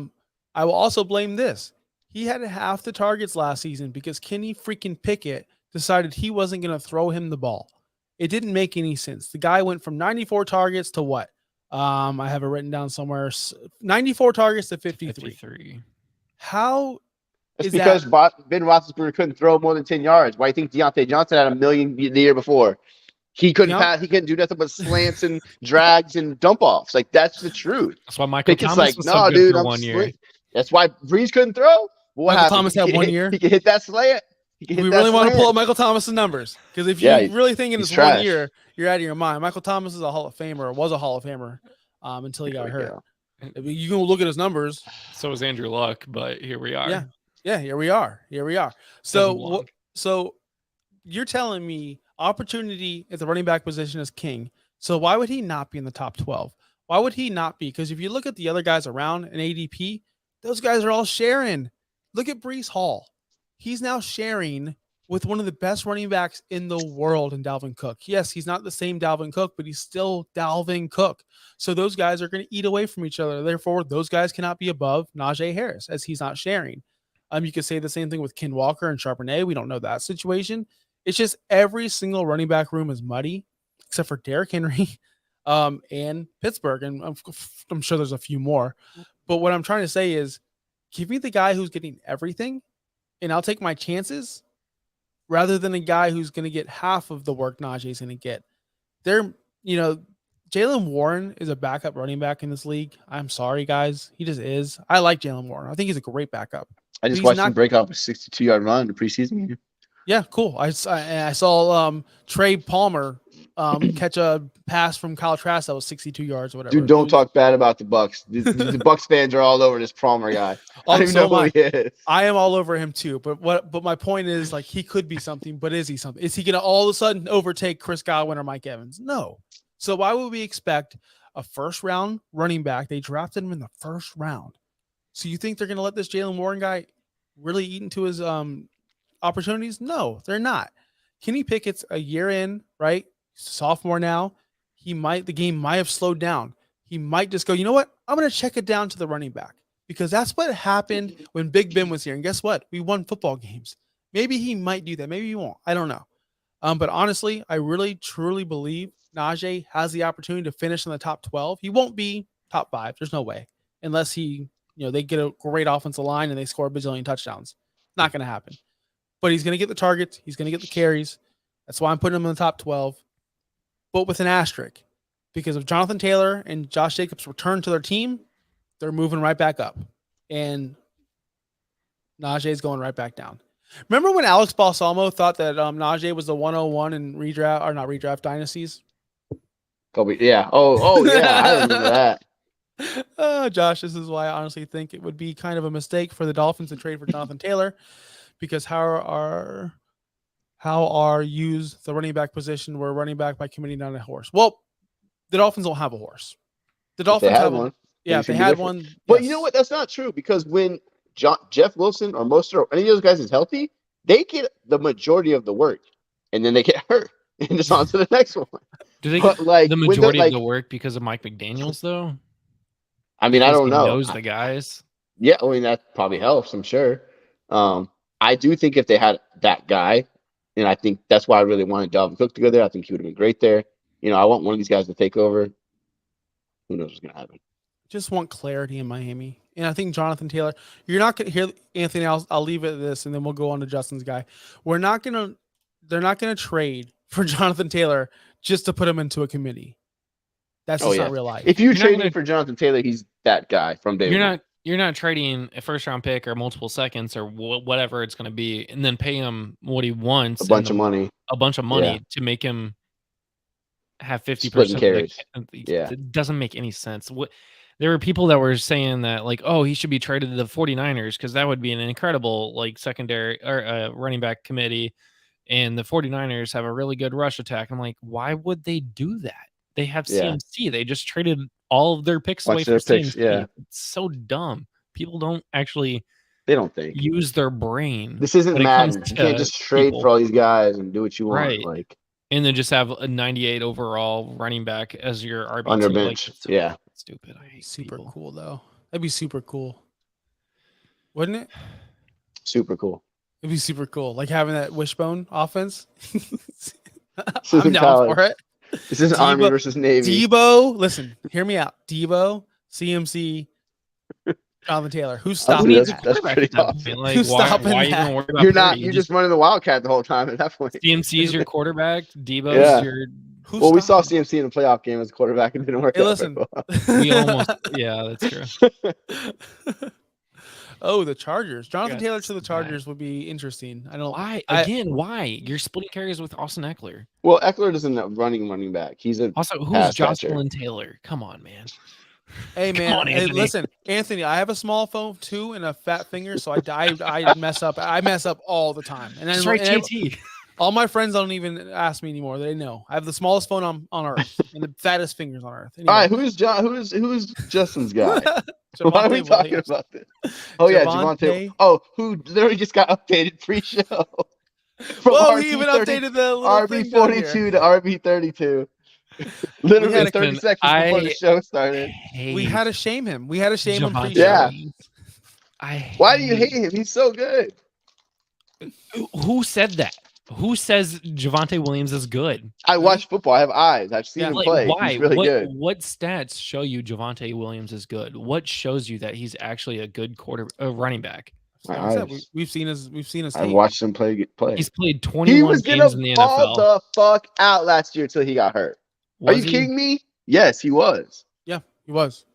Speaker 1: will also blame this. He had half the targets last season because Kenny freaking Pickett decided he wasn't going to throw him the ball. It didn't make any sense. The guy went from 94 targets to what? I have it written down somewhere. 94 targets to 53. How
Speaker 2: That's
Speaker 1: is
Speaker 2: because
Speaker 1: that?
Speaker 2: Ben Roethlisberger couldn't throw more than 10 yards. Why do you think Deontay Johnson had a million the year before? He couldn't pass. He couldn't do nothing but slants and drags and dump offs. Like, that's the truth.
Speaker 3: That's why Michael
Speaker 2: Pickett's
Speaker 3: Thomas
Speaker 2: like,
Speaker 3: was
Speaker 2: no,
Speaker 3: so good
Speaker 2: dude,
Speaker 3: for
Speaker 2: I'm
Speaker 3: 1 year.
Speaker 2: slick. That's why Breeze couldn't throw. What
Speaker 1: Michael
Speaker 2: happened?
Speaker 1: Thomas had 1 year.
Speaker 2: He can hit that slant. He can hit
Speaker 1: We
Speaker 2: that
Speaker 1: really want to
Speaker 2: slant.
Speaker 1: pull up Michael Thomas's numbers because if
Speaker 2: Yeah,
Speaker 1: you're really thinking
Speaker 2: he's
Speaker 1: it's 1
Speaker 2: trash.
Speaker 1: year, you're out of your mind. Michael Thomas is a Hall of Famer, or was a Hall of Famer until he got
Speaker 2: There we
Speaker 1: hurt.
Speaker 2: go.
Speaker 1: You can look at his numbers.
Speaker 3: So is Andrew Luck, but here we are.
Speaker 1: Yeah, here we are.
Speaker 3: Doesn't belong.
Speaker 1: So you're telling me opportunity at the running back position is king. So why would he not be in the top 12? Why would he not be? Because if you look at the other guys around in ADP, those guys are all sharing. Look at Breece Hall. He's now sharing with one of the best running backs in the world in Dalvin Cook. Yes, he's not the same Dalvin Cook, but he's still Dalvin Cook. So those guys are going to eat away from each other. Therefore, those guys cannot be above Najee Harris as he's not sharing. You could say the same thing with Ken Walker and Charbonnet. We don't know that situation. It's just every single running back room is muddy, except for Derrick Henry and Pittsburgh. And I'm sure there's a few more. But what I'm trying to say is give me the guy who's getting everything, and I'll take my chances rather than a guy who's going to get half of the work Najee's going to get. Jaylen Warren is a backup running back in this league. I'm sorry, guys. He just is. I like Jaylen Warren. I think he's a great backup.
Speaker 2: I just watched him break off a 62-yard run in the preseason.
Speaker 1: Yeah, cool. I saw Trey Palmer catch a pass from Kyle Trask that was 62 yards or whatever.
Speaker 2: Dude, don't talk bad about the Bucs. The Bucs fans are all over this Palmer guy. I don't even know who he is.
Speaker 1: I am all over him too. But my point is, like, he could be something, but is he something? Is he going to all of a sudden overtake Chris Godwin or Mike Evans? No. So why would we expect a first-round running back? They drafted him in the first round. So you think they're going to let this Jaylen Warren guy really eat into his opportunities? No, they're not. Kenny Pickett's a year in, right? He's a sophomore now. The game might have slowed down. He might just go, you know what? I'm going to check it down to the running back because that's what happened when Big Ben was here. And guess what? We won football games. Maybe he might do that. Maybe he won't. I don't know. But honestly, I really, truly believe Najee has the opportunity to finish in the top 12. He won't be top 5. There's no way. Unless they get a great offensive line and they score a bazillion touchdowns. Not going to happen. But he's going to get the targets. He's going to get the carries. That's why I'm putting him in the top 12. But with an asterisk. Because if Jonathan Taylor and Josh Jacobs return to their team, they're moving right back up. And Najee's going right back down. Remember when Alex Balsamo thought that Najee was the 101 in redraft, or not redraft dynasties?
Speaker 2: Yeah. Oh, yeah. I remember that.
Speaker 1: Josh, this is why I honestly think it would be kind of a mistake for the Dolphins to trade for Jonathan Taylor, because how are used the running back position where running back by committee, not a horse. Well, the Dolphins don't have a horse. The Dolphins
Speaker 2: have
Speaker 1: have
Speaker 2: one.
Speaker 1: Yeah, if they had one.
Speaker 2: But
Speaker 1: yes.
Speaker 2: You know what? That's not true because when Jeff Wilson or Mostert or any of those guys is healthy, they get the majority of the work, and then they get hurt and just on to the next one.
Speaker 3: Do they get the majority of the work because of Mike McDaniels, though?
Speaker 2: I mean, I don't know.
Speaker 3: He knows the guys.
Speaker 2: Yeah, I mean, that probably helps, I'm sure. I do think if they had that guy, and I think that's why I really wanted Dalvin Cook to go there. I think he would have been great there. I want one of these guys to take over. Who knows what's going to happen?
Speaker 1: Just want clarity in Miami. And I think Jonathan Taylor, you're not going to hear Anthony. I'll leave it at this, and then we'll go on to Justin's guy. They're not going to trade for Jonathan Taylor just to put him into a committee. That's just not real life.
Speaker 2: If you're trading for Jonathan Taylor, he's that guy from day one.
Speaker 3: You're not trading a first round pick or multiple seconds or whatever it's going to be, and then pay him what he wants,
Speaker 2: a bunch of money
Speaker 3: to make him have 50%
Speaker 2: Splitting
Speaker 3: of
Speaker 2: carries.
Speaker 3: the,
Speaker 2: Yeah.
Speaker 3: it doesn't make any sense. There were people that were saying that like, oh, he should be traded to the 49ers because that would be an incredible like secondary or running back committee, and the 49ers have a really good rush attack. I'm like, why would they do that? They have
Speaker 2: Yeah.
Speaker 3: CMC. They just traded all of their picks away
Speaker 2: Watch
Speaker 3: for
Speaker 2: their picks.
Speaker 3: CMC.
Speaker 2: Yeah.
Speaker 3: It's so dumb. People don't actually
Speaker 2: They don't think.
Speaker 3: use their brain.
Speaker 2: This isn't
Speaker 3: when it comes
Speaker 2: Madden. You can't
Speaker 3: to
Speaker 2: just trade
Speaker 3: people.
Speaker 2: for all these guys and do what you want.
Speaker 3: Right.
Speaker 2: Like,
Speaker 3: and then just have a 98 overall running back as your RB2.
Speaker 2: on your
Speaker 3: Like,
Speaker 2: bench.
Speaker 3: it's so
Speaker 2: Yeah.
Speaker 3: stupid. I hate
Speaker 1: Super
Speaker 3: people.
Speaker 1: cool though. That'd be super cool, wouldn't it?
Speaker 2: Super cool.
Speaker 1: It'd be super cool, like having that wishbone offense.
Speaker 2: This
Speaker 1: I'm
Speaker 2: isn't
Speaker 1: down
Speaker 2: college.
Speaker 1: for it.
Speaker 2: This isn't
Speaker 1: Debo-
Speaker 2: Army versus Navy.
Speaker 1: Debo, listen, hear me out. Debo, CMC, Jonathan Taylor. Who's
Speaker 2: Who
Speaker 1: stopping
Speaker 2: needs
Speaker 1: that?
Speaker 2: a- That's pretty
Speaker 3: At that
Speaker 2: awesome.
Speaker 3: point. Like,
Speaker 1: Who's
Speaker 3: why
Speaker 1: stopping
Speaker 3: are you
Speaker 1: that?
Speaker 3: even worried about
Speaker 2: You're not.
Speaker 3: 30?
Speaker 2: You're just running the Wildcat the whole time at that point.
Speaker 3: CMC is your quarterback. Debo's
Speaker 2: Yeah.
Speaker 3: your.
Speaker 1: Who's
Speaker 2: Well, we saw
Speaker 1: stopping
Speaker 2: CMC in the playoff game as a quarterback and it didn't work
Speaker 1: Hey,
Speaker 2: out.
Speaker 1: listen.
Speaker 2: very well.
Speaker 3: We almost. Yeah, that's true.
Speaker 1: Oh, the Chargers. Jonathan
Speaker 3: Yeah,
Speaker 1: Taylor to the
Speaker 3: bad.
Speaker 1: Chargers would be interesting. I don't.
Speaker 3: Why
Speaker 1: I-
Speaker 3: again? Why you're splitting carries with Austin Eckler?
Speaker 2: Well, Eckler doesn't have running back. He's a
Speaker 3: Also, who's
Speaker 2: pass catcher.
Speaker 3: Jocelyn Taylor? Come on, man.
Speaker 1: Hey
Speaker 3: Come
Speaker 1: man,
Speaker 3: on,
Speaker 1: hey,
Speaker 3: Anthony.
Speaker 1: listen, Anthony. I have a small phone too and a fat finger, so I mess up. I mess up all the time. And
Speaker 3: Just
Speaker 1: then
Speaker 3: write
Speaker 1: and
Speaker 3: JT.
Speaker 1: all my friends don't even ask me anymore. They know I have the smallest phone on earth and the fattest fingers on earth.
Speaker 2: All right, who's Justin's guy? Why are we
Speaker 1: Javonte
Speaker 2: talking
Speaker 1: Williams.
Speaker 2: about this? Oh yeah,
Speaker 1: Javonte.
Speaker 2: Javonte. Oh, who literally just got updated pre-show. From
Speaker 1: Well, he even
Speaker 2: RB30
Speaker 1: updated the little thing down here.
Speaker 2: RB42 to RB32. Literally
Speaker 1: had a-
Speaker 2: 30 seconds before the show started.
Speaker 1: We had to shame him. We had to shame him
Speaker 3: Javonte
Speaker 1: pre-show.
Speaker 2: Yeah.
Speaker 3: Williams.
Speaker 2: Why do you hate him? He's so good.
Speaker 3: Who said that? Who says Javonte Williams is good?
Speaker 2: I watch football. I have eyes. I've seen
Speaker 1: Yeah,
Speaker 2: him
Speaker 3: Like,
Speaker 2: play.
Speaker 3: why?
Speaker 2: He's really good.
Speaker 3: What stats show you Javonte Williams is good? What shows you that he's actually a good running back?
Speaker 2: My
Speaker 1: Like I said,
Speaker 2: eyes.
Speaker 1: we've seen his
Speaker 2: I've
Speaker 1: tape.
Speaker 2: watched him play.
Speaker 3: He's played
Speaker 2: He
Speaker 3: 21
Speaker 2: was gonna
Speaker 3: games in the
Speaker 2: ball
Speaker 3: NFL.
Speaker 2: the fuck out last year until he got hurt. Are you kidding me? Yes, he was.
Speaker 1: Yeah, he was.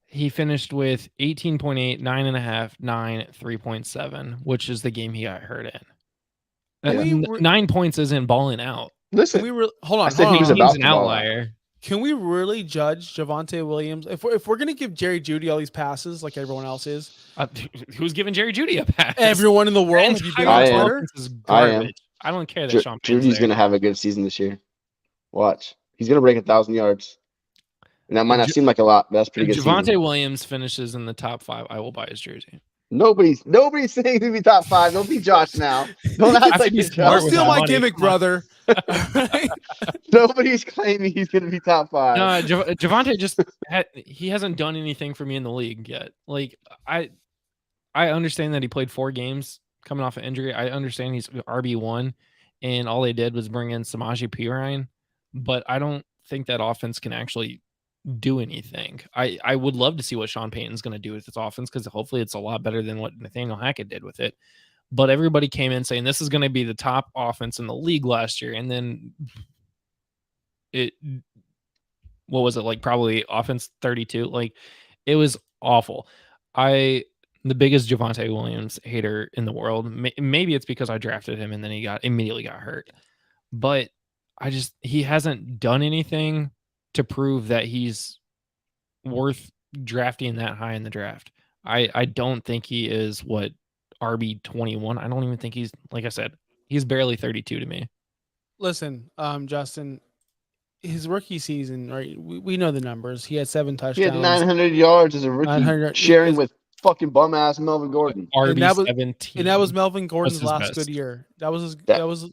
Speaker 3: He finished with 18.8, 9.5, 9, 3.7, which is the game he got hurt in.
Speaker 1: Can we
Speaker 3: 9 points isn't balling out.
Speaker 2: Listen,
Speaker 1: Can we hold on?
Speaker 2: I said
Speaker 1: hold
Speaker 2: he was
Speaker 1: on.
Speaker 2: about
Speaker 3: He's
Speaker 2: to
Speaker 3: an
Speaker 2: ball out.
Speaker 3: outlier.
Speaker 1: Can we really judge Javonte Williams if we're gonna give Jerry Judy all these passes like everyone else is?
Speaker 3: Who's giving Jerry Judy a pass?
Speaker 1: Everyone in the world. Have you been
Speaker 2: I
Speaker 1: on
Speaker 2: am.
Speaker 1: Twitter?
Speaker 3: This is
Speaker 2: I am.
Speaker 3: garbage. I don't care that Sean Payton's
Speaker 2: Judy's
Speaker 3: there.
Speaker 2: gonna have a good season this year. Watch, he's gonna break 1,000 yards, and that might not seem like a lot, but that's pretty
Speaker 3: If
Speaker 2: good.
Speaker 3: Javonte
Speaker 2: season.
Speaker 3: Williams finishes in the top 5, I will buy his jersey.
Speaker 2: Nobody's saying he'll be top 5. Don't be Josh now. Don't act
Speaker 3: have
Speaker 2: like
Speaker 3: to be
Speaker 2: you're
Speaker 3: smart
Speaker 1: Don't
Speaker 2: Josh.
Speaker 3: with
Speaker 1: steal
Speaker 3: that
Speaker 1: my
Speaker 3: money.
Speaker 1: gimmick,
Speaker 3: Come on.
Speaker 1: brother.
Speaker 2: Nobody's claiming he's gonna be top 5.
Speaker 3: No, Javonte just he hasn't done anything for me in the league yet. Like I understand that he played 4 games coming off an injury. I understand he's RB1, and all they did was bring in Samaje Perine, but I don't think that offense can actually do anything. I would love to see what Sean Payton's going to do with this offense because hopefully it's a lot better than what Nathaniel Hackett did with it. But everybody came in saying this is going to be the top offense in the league last year, and then what was it like? Probably offense 32. Like it was awful. The biggest Javonte Williams hater in the world. Maybe it's because I drafted him and then he immediately got hurt. But he hasn't done anything to prove that he's worth drafting that high in the draft. I don't think he is RB21. I don't even think he's, like I said, he's barely 32 to me.
Speaker 1: Listen, Justin, his rookie season, right? We know the numbers. He had 7 touchdowns.
Speaker 2: He had 900 yards as a rookie,
Speaker 1: 900
Speaker 2: sharing with fucking bum ass Melvin Gordon.
Speaker 3: RB17.
Speaker 1: And that was Melvin Gordon's
Speaker 3: his
Speaker 1: last
Speaker 3: best.
Speaker 1: good year. That was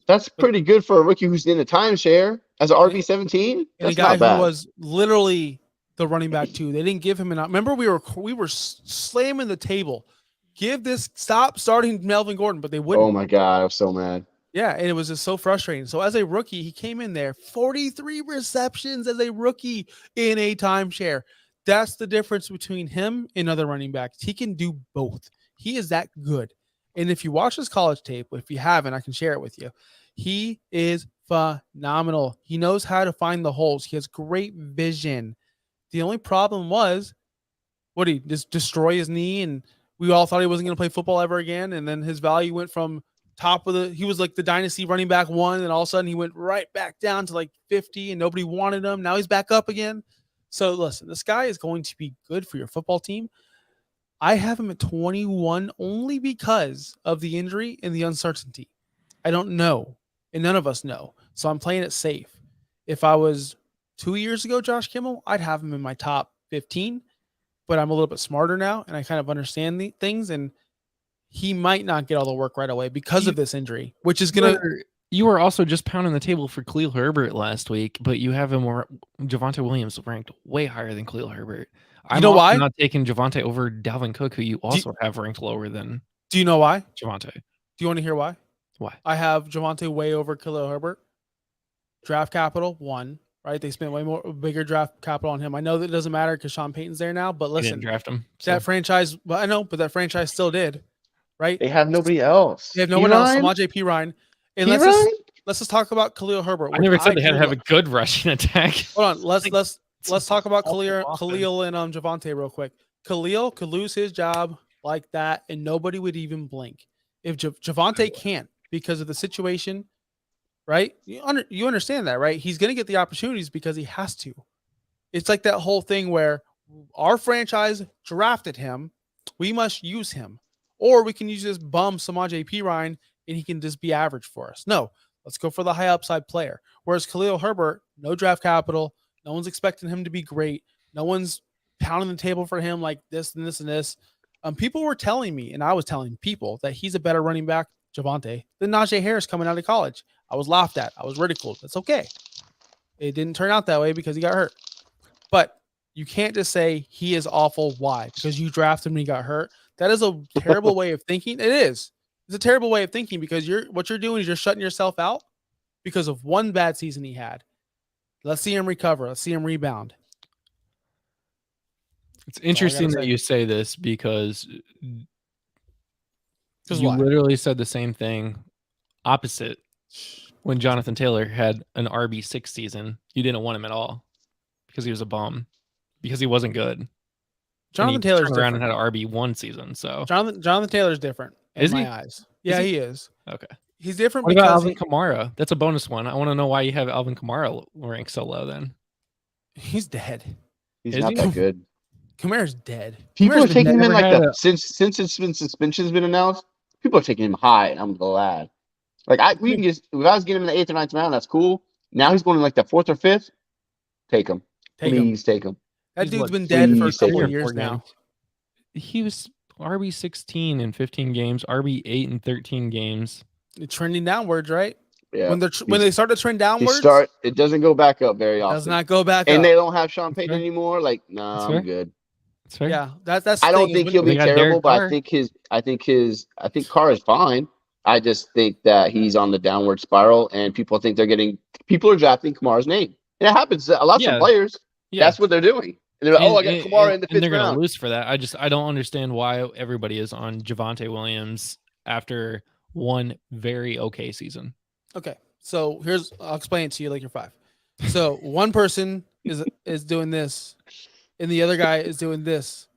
Speaker 2: That's pretty good for a rookie who's in a timeshare as an RB17.
Speaker 1: and a
Speaker 2: That's
Speaker 1: guy
Speaker 2: not bad.
Speaker 1: who was literally the running back too. They didn't give him enough. Remember, we were slamming the table. Stop starting Melvin Gordon, but they wouldn't.
Speaker 2: Oh my god, I was so mad.
Speaker 1: Yeah, and it was just so frustrating. So as a rookie, he came in there, 43 receptions as a rookie in a timeshare. That's the difference between him and other running backs. He can do both. He is that good. And if you watch his college tape, if you haven't, I can share it with you. He is phenomenal. He knows how to find the holes. He has great vision. The only problem was, what did he just destroy his knee? And we all thought he wasn't going to play football ever again. And then his value went from he was like the dynasty running back 1, and all of a sudden he went right back down to like 50 and nobody wanted him. Now he's back up again. So listen, this guy is going to be good for your football team. I have him at 21 only because of the injury and the uncertainty. I don't know, and none of us know. So I'm playing it safe. If I was 2 years ago, Josh Kimmel, I'd have him in my top 15, but I'm a little bit smarter now and I kind of understand the things, and he might not get all the work right away because of this injury, which is going to.
Speaker 3: You were also just pounding the table for Khalil Herbert last week, but you have him Javonte Williams ranked way higher than Khalil Herbert. I'm
Speaker 1: know why?
Speaker 3: not taking Javonte over Dalvin Cook, who you also have ranked lower than
Speaker 1: Do you know why?
Speaker 3: Javonte.
Speaker 1: Do you want to hear why?
Speaker 3: Why?
Speaker 1: I have Javonte way over Khalil Herbert. Draft capital, 1, right? They spent bigger draft capital on him. I know that it doesn't matter because Sean Payton's there now, but listen,
Speaker 3: didn't draft him.
Speaker 1: That franchise, well, I know, but that franchise still did, right?
Speaker 2: They have nobody else.
Speaker 1: They have no one else. Samaje Perine. And let's just talk about Khalil Herbert.
Speaker 3: I never said they had to have a good rushing attack.
Speaker 1: Hold on, let's talk about Khalil and Javonte real quick. Khalil could lose his job like that, and nobody would even blink. If Javonte can't because of the situation, right? You understand that, right? He's going to get the opportunities because he has to. It's like that whole thing where our franchise drafted him, we must use him, or we can use this bum Samaje Perine and he can just be average for us. No, let's go for the high upside player. Whereas Khalil Herbert, no draft capital, no one's expecting him to be great. No one's pounding the table for him like this and this and this. People were telling me, and I was telling people, that he's a better running back, Javonte, than Najee Harris coming out of college. I was laughed at. I was ridiculed. That's okay. It didn't turn out that way because he got hurt. But you can't just say he is awful. Why? Because you drafted him and he got hurt. That is a terrible way of thinking. It is. It's a terrible way of thinking because what you're doing is you're shutting yourself out because of one bad season he had. Let's see him recover. Let's see him rebound.
Speaker 3: It's interesting that you say this because you
Speaker 1: why?
Speaker 3: literally said the same thing opposite when Jonathan Taylor had an RB6 season. You didn't want him at all because he was a bum, because he wasn't good.
Speaker 1: Jonathan Taylor's
Speaker 3: turned around and
Speaker 1: different.
Speaker 3: had an RB1 season. So
Speaker 1: Jonathan Taylor's different in my eyes. Yeah, he is.
Speaker 3: Okay.
Speaker 1: He's different
Speaker 3: What
Speaker 1: because
Speaker 3: about Alvin Kamara? That's a bonus one. I want to know why you have Alvin Kamara ranked so low then.
Speaker 1: He's dead.
Speaker 2: He's not that good.
Speaker 1: Kamara's dead.
Speaker 2: People are taking him in like since suspension's been announced. People are taking him high, and I'm glad. Like we can just, if I was getting him in the 8th or 9th round, that's cool. Now he's going in like the 4th or 5th. Take him. Please take him.
Speaker 1: That dude's been dead for a couple of years now.
Speaker 3: He was RB16 in 15 games, RB8 in 13 games.
Speaker 1: It's trending downwards, right?
Speaker 2: Yeah.
Speaker 1: When they start to trend downwards,
Speaker 2: it doesn't go back up very often.
Speaker 1: Does not go back up.
Speaker 2: And they don't have Sean Payton anymore. Like, nah, I'm good.
Speaker 1: Yeah, that's.
Speaker 2: I don't think he'll be terrible, but I think Carr is fine. I just think that he's on the downward spiral, and people are drafting Kamara's name, and it happens to lots of players. Yeah. That's what they're doing. And they're like, I got Kamara in the 5th round.
Speaker 3: And they're going to lose for that. I don't understand why everybody is on Javonte Williams after one very okay season.
Speaker 1: Okay, so I'll explain it to you like you're 5. So one person is doing this, and the other guy is doing this.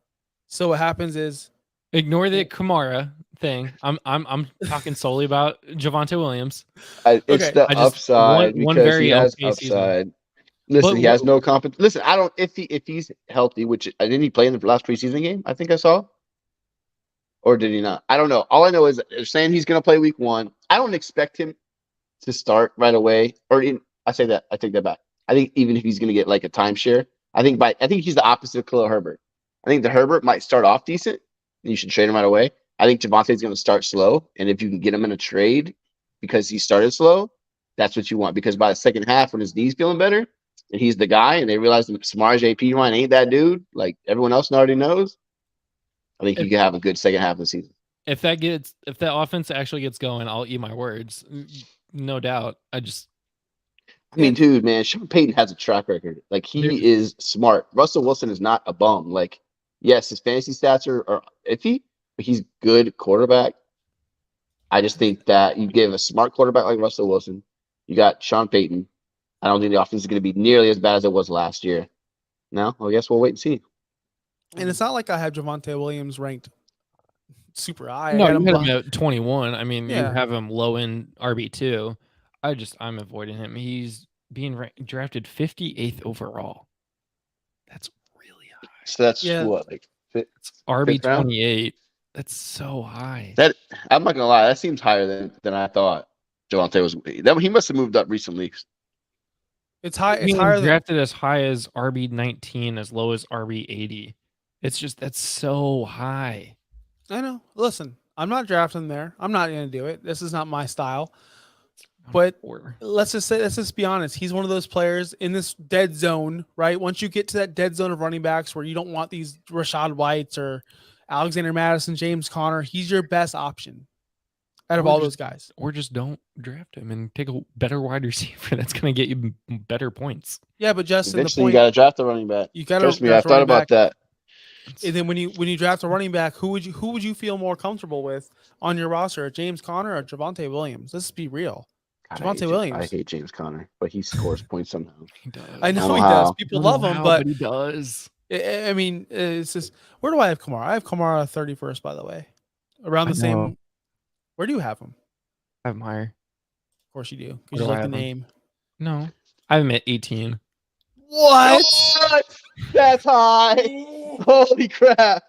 Speaker 1: So what happens is,
Speaker 3: ignore the Kamara thing. I'm talking solely about Javonte Williams.
Speaker 2: It's the upside because he has upside. Season. Listen, he has no competition. Listen, I don't if he's healthy, which didn't he play in the last preseason game? I think I saw. Or did he not? I don't know. All I know is they're saying he's going to play week 1. I don't expect him to start right away. I take that back. I think even if he's going to get like a timeshare, I think he's the opposite of Khalil Herbert. I think the Herbert might start off decent, and you should trade him right away. I think Javonte's going to start slow, and if you can get him in a trade because he started slow, that's what you want. Because by the second half, when his knee's feeling better, and he's the guy, and they realize that Samaje Perine ain't that dude, like everyone else already knows, I think you can have a good second half of the season.
Speaker 3: If that offense actually gets going, I'll eat my words. No doubt. I
Speaker 2: mean, dude, man, Sean Payton has a track record. Like, he is smart. Russell Wilson is not a bum. Like, yes, his fantasy stats are iffy, but he's good quarterback. I just think that you give a smart quarterback like Russell Wilson, you got Sean Payton. I don't think the offense is going to be nearly as bad as it was last year. No? I guess we'll wait and see.
Speaker 1: And it's not like I have Javonte Williams ranked super high.
Speaker 3: No,
Speaker 1: I got
Speaker 3: you
Speaker 1: him
Speaker 3: had him at 21. I mean, you
Speaker 1: Yeah.
Speaker 3: have him low in RB2. I'm avoiding him. He's being drafted 58th overall. That's really high.
Speaker 2: So that's
Speaker 1: Yeah.
Speaker 2: what, like
Speaker 3: It's
Speaker 2: fifth round?
Speaker 3: RB28. That's so high.
Speaker 2: That I'm not gonna lie, that seems higher than I thought. Javonte was. That he must have moved up recently.
Speaker 1: it's high. It's
Speaker 3: Being
Speaker 1: higher than
Speaker 3: drafted as high as RB19, as low as RB80. That's so high.
Speaker 1: I know. Listen, I'm not drafting there. I'm not going to do it. This is not my style. But let's just be honest. He's one of those players in this dead zone, right? Once you get to that dead zone of running backs where you don't want these Rashad Whites or Alexander Madison, James Conner, he's your best option out of all those guys.
Speaker 3: Or just don't draft him and take a better wide receiver that's going to get you better points.
Speaker 1: Yeah, but Justin,
Speaker 2: Eventually, you got to draft a running back.
Speaker 1: You got to
Speaker 2: trust me. I've thought about that.
Speaker 1: And then when you draft a running back, who would you feel more comfortable with on your roster? James Conner or Javonte Williams? Let's be real. Javonte Williams.
Speaker 2: I hate James Conner, but he scores points somehow.
Speaker 3: He does.
Speaker 1: I know he does. People love him, but
Speaker 3: he does.
Speaker 1: I mean, it's just where do I have Kamara? I have Kamara 31st, by the way, around the same. Where do you have him?
Speaker 3: I have him higher.
Speaker 1: Of course you do, because you like the name.
Speaker 3: No, I have him at 18.
Speaker 1: What?
Speaker 2: That's high. Holy crap.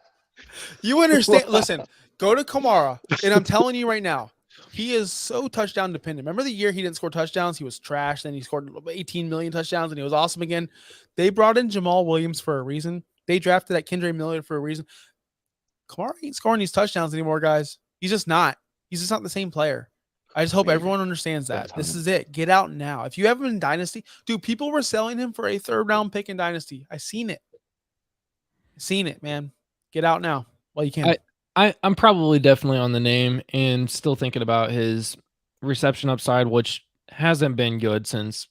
Speaker 1: You understand? Listen, go to Kamara, and I'm telling you right now, he is so touchdown dependent. Remember the year he didn't score touchdowns? He was trash. Then he scored 18 million touchdowns, and he was awesome again. They brought in Jamal Williams for a reason. They drafted that Kendre Miller for a reason. Kamara ain't scoring these touchdowns anymore, guys. He's just not. He's just not the same player. I just hope everyone understands that. This is it. Get out now. If you have him in Dynasty, dude, people were selling him for a 3rd round pick in Dynasty. I seen it. Man. Get out now while you can.
Speaker 3: I'm probably definitely on the name and still thinking about his reception upside, which hasn't been good since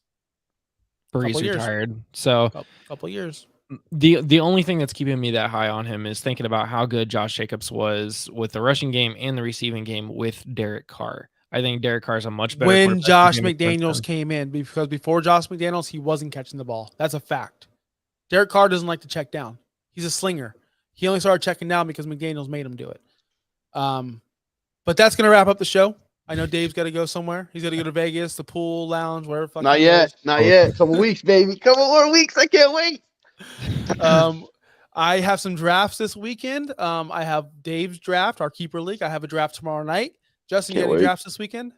Speaker 3: Brees retired. So
Speaker 1: couple years.
Speaker 3: The only thing that's keeping me that high on him is thinking about how good Josh Jacobs was with the rushing game and the receiving game with Derek Carr. I think Derek Carr is a much better.
Speaker 1: When Josh McDaniels came in, because before Josh McDaniels, he wasn't catching the ball. That's a fact. Derek Carr doesn't like to check down. He's a slinger. He only started checking down because McDaniels made him do it. But that's going to wrap up the show. I know Dave's got to go somewhere. He's got to go to Vegas, the pool lounge, wherever.
Speaker 2: Not yet. Couple weeks, baby. Couple more weeks. I can't wait.
Speaker 1: I have some drafts this weekend. I have Dave's draft, our keeper league. I have a draft tomorrow night. Justin, you got any drafts this weekend?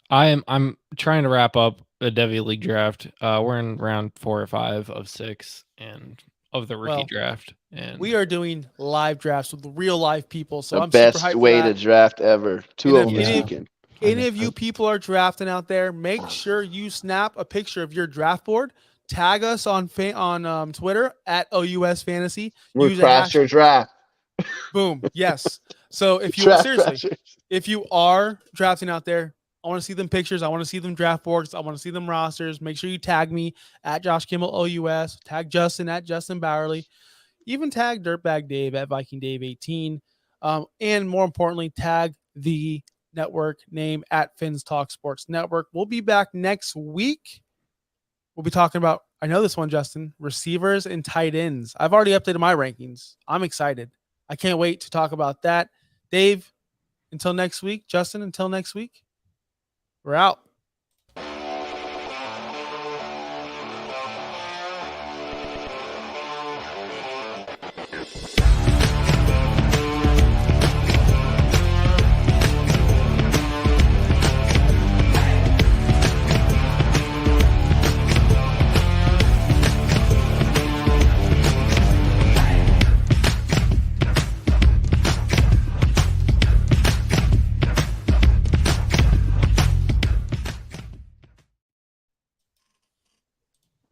Speaker 3: I'm trying to wrap up a Devy League draft. We're in round 4 or 5 of 6 and of the rookie draft. And
Speaker 1: we are doing live drafts with real live people. So I'm
Speaker 2: best
Speaker 1: super hyped
Speaker 2: way
Speaker 1: for
Speaker 2: to
Speaker 1: that.
Speaker 2: draft ever. 2 of them this weekend.
Speaker 1: Any of you people are drafting out there, make sure you snap a picture of your draft board. Tag us on Twitter at OUS Fantasy.
Speaker 2: We'll crash your draft.
Speaker 1: Boom. Yes. So if you if you are drafting out there, I want to see them pictures. I want to see them draft boards. I want to see them rosters. Make sure you tag me at Josh Kimmel OUS. Tag Justin at Justin Bowerly. Even tag Dirtbag Dave at Viking Dave 18. And more importantly, tag the network name at Fins Talk Sports Network. We'll be back next week. We'll be talking about, I know this one, Justin, receivers and tight ends. I've already updated my rankings. I'm excited. I can't wait to talk about that. Dave, until next week. Justin, until next week. We're out.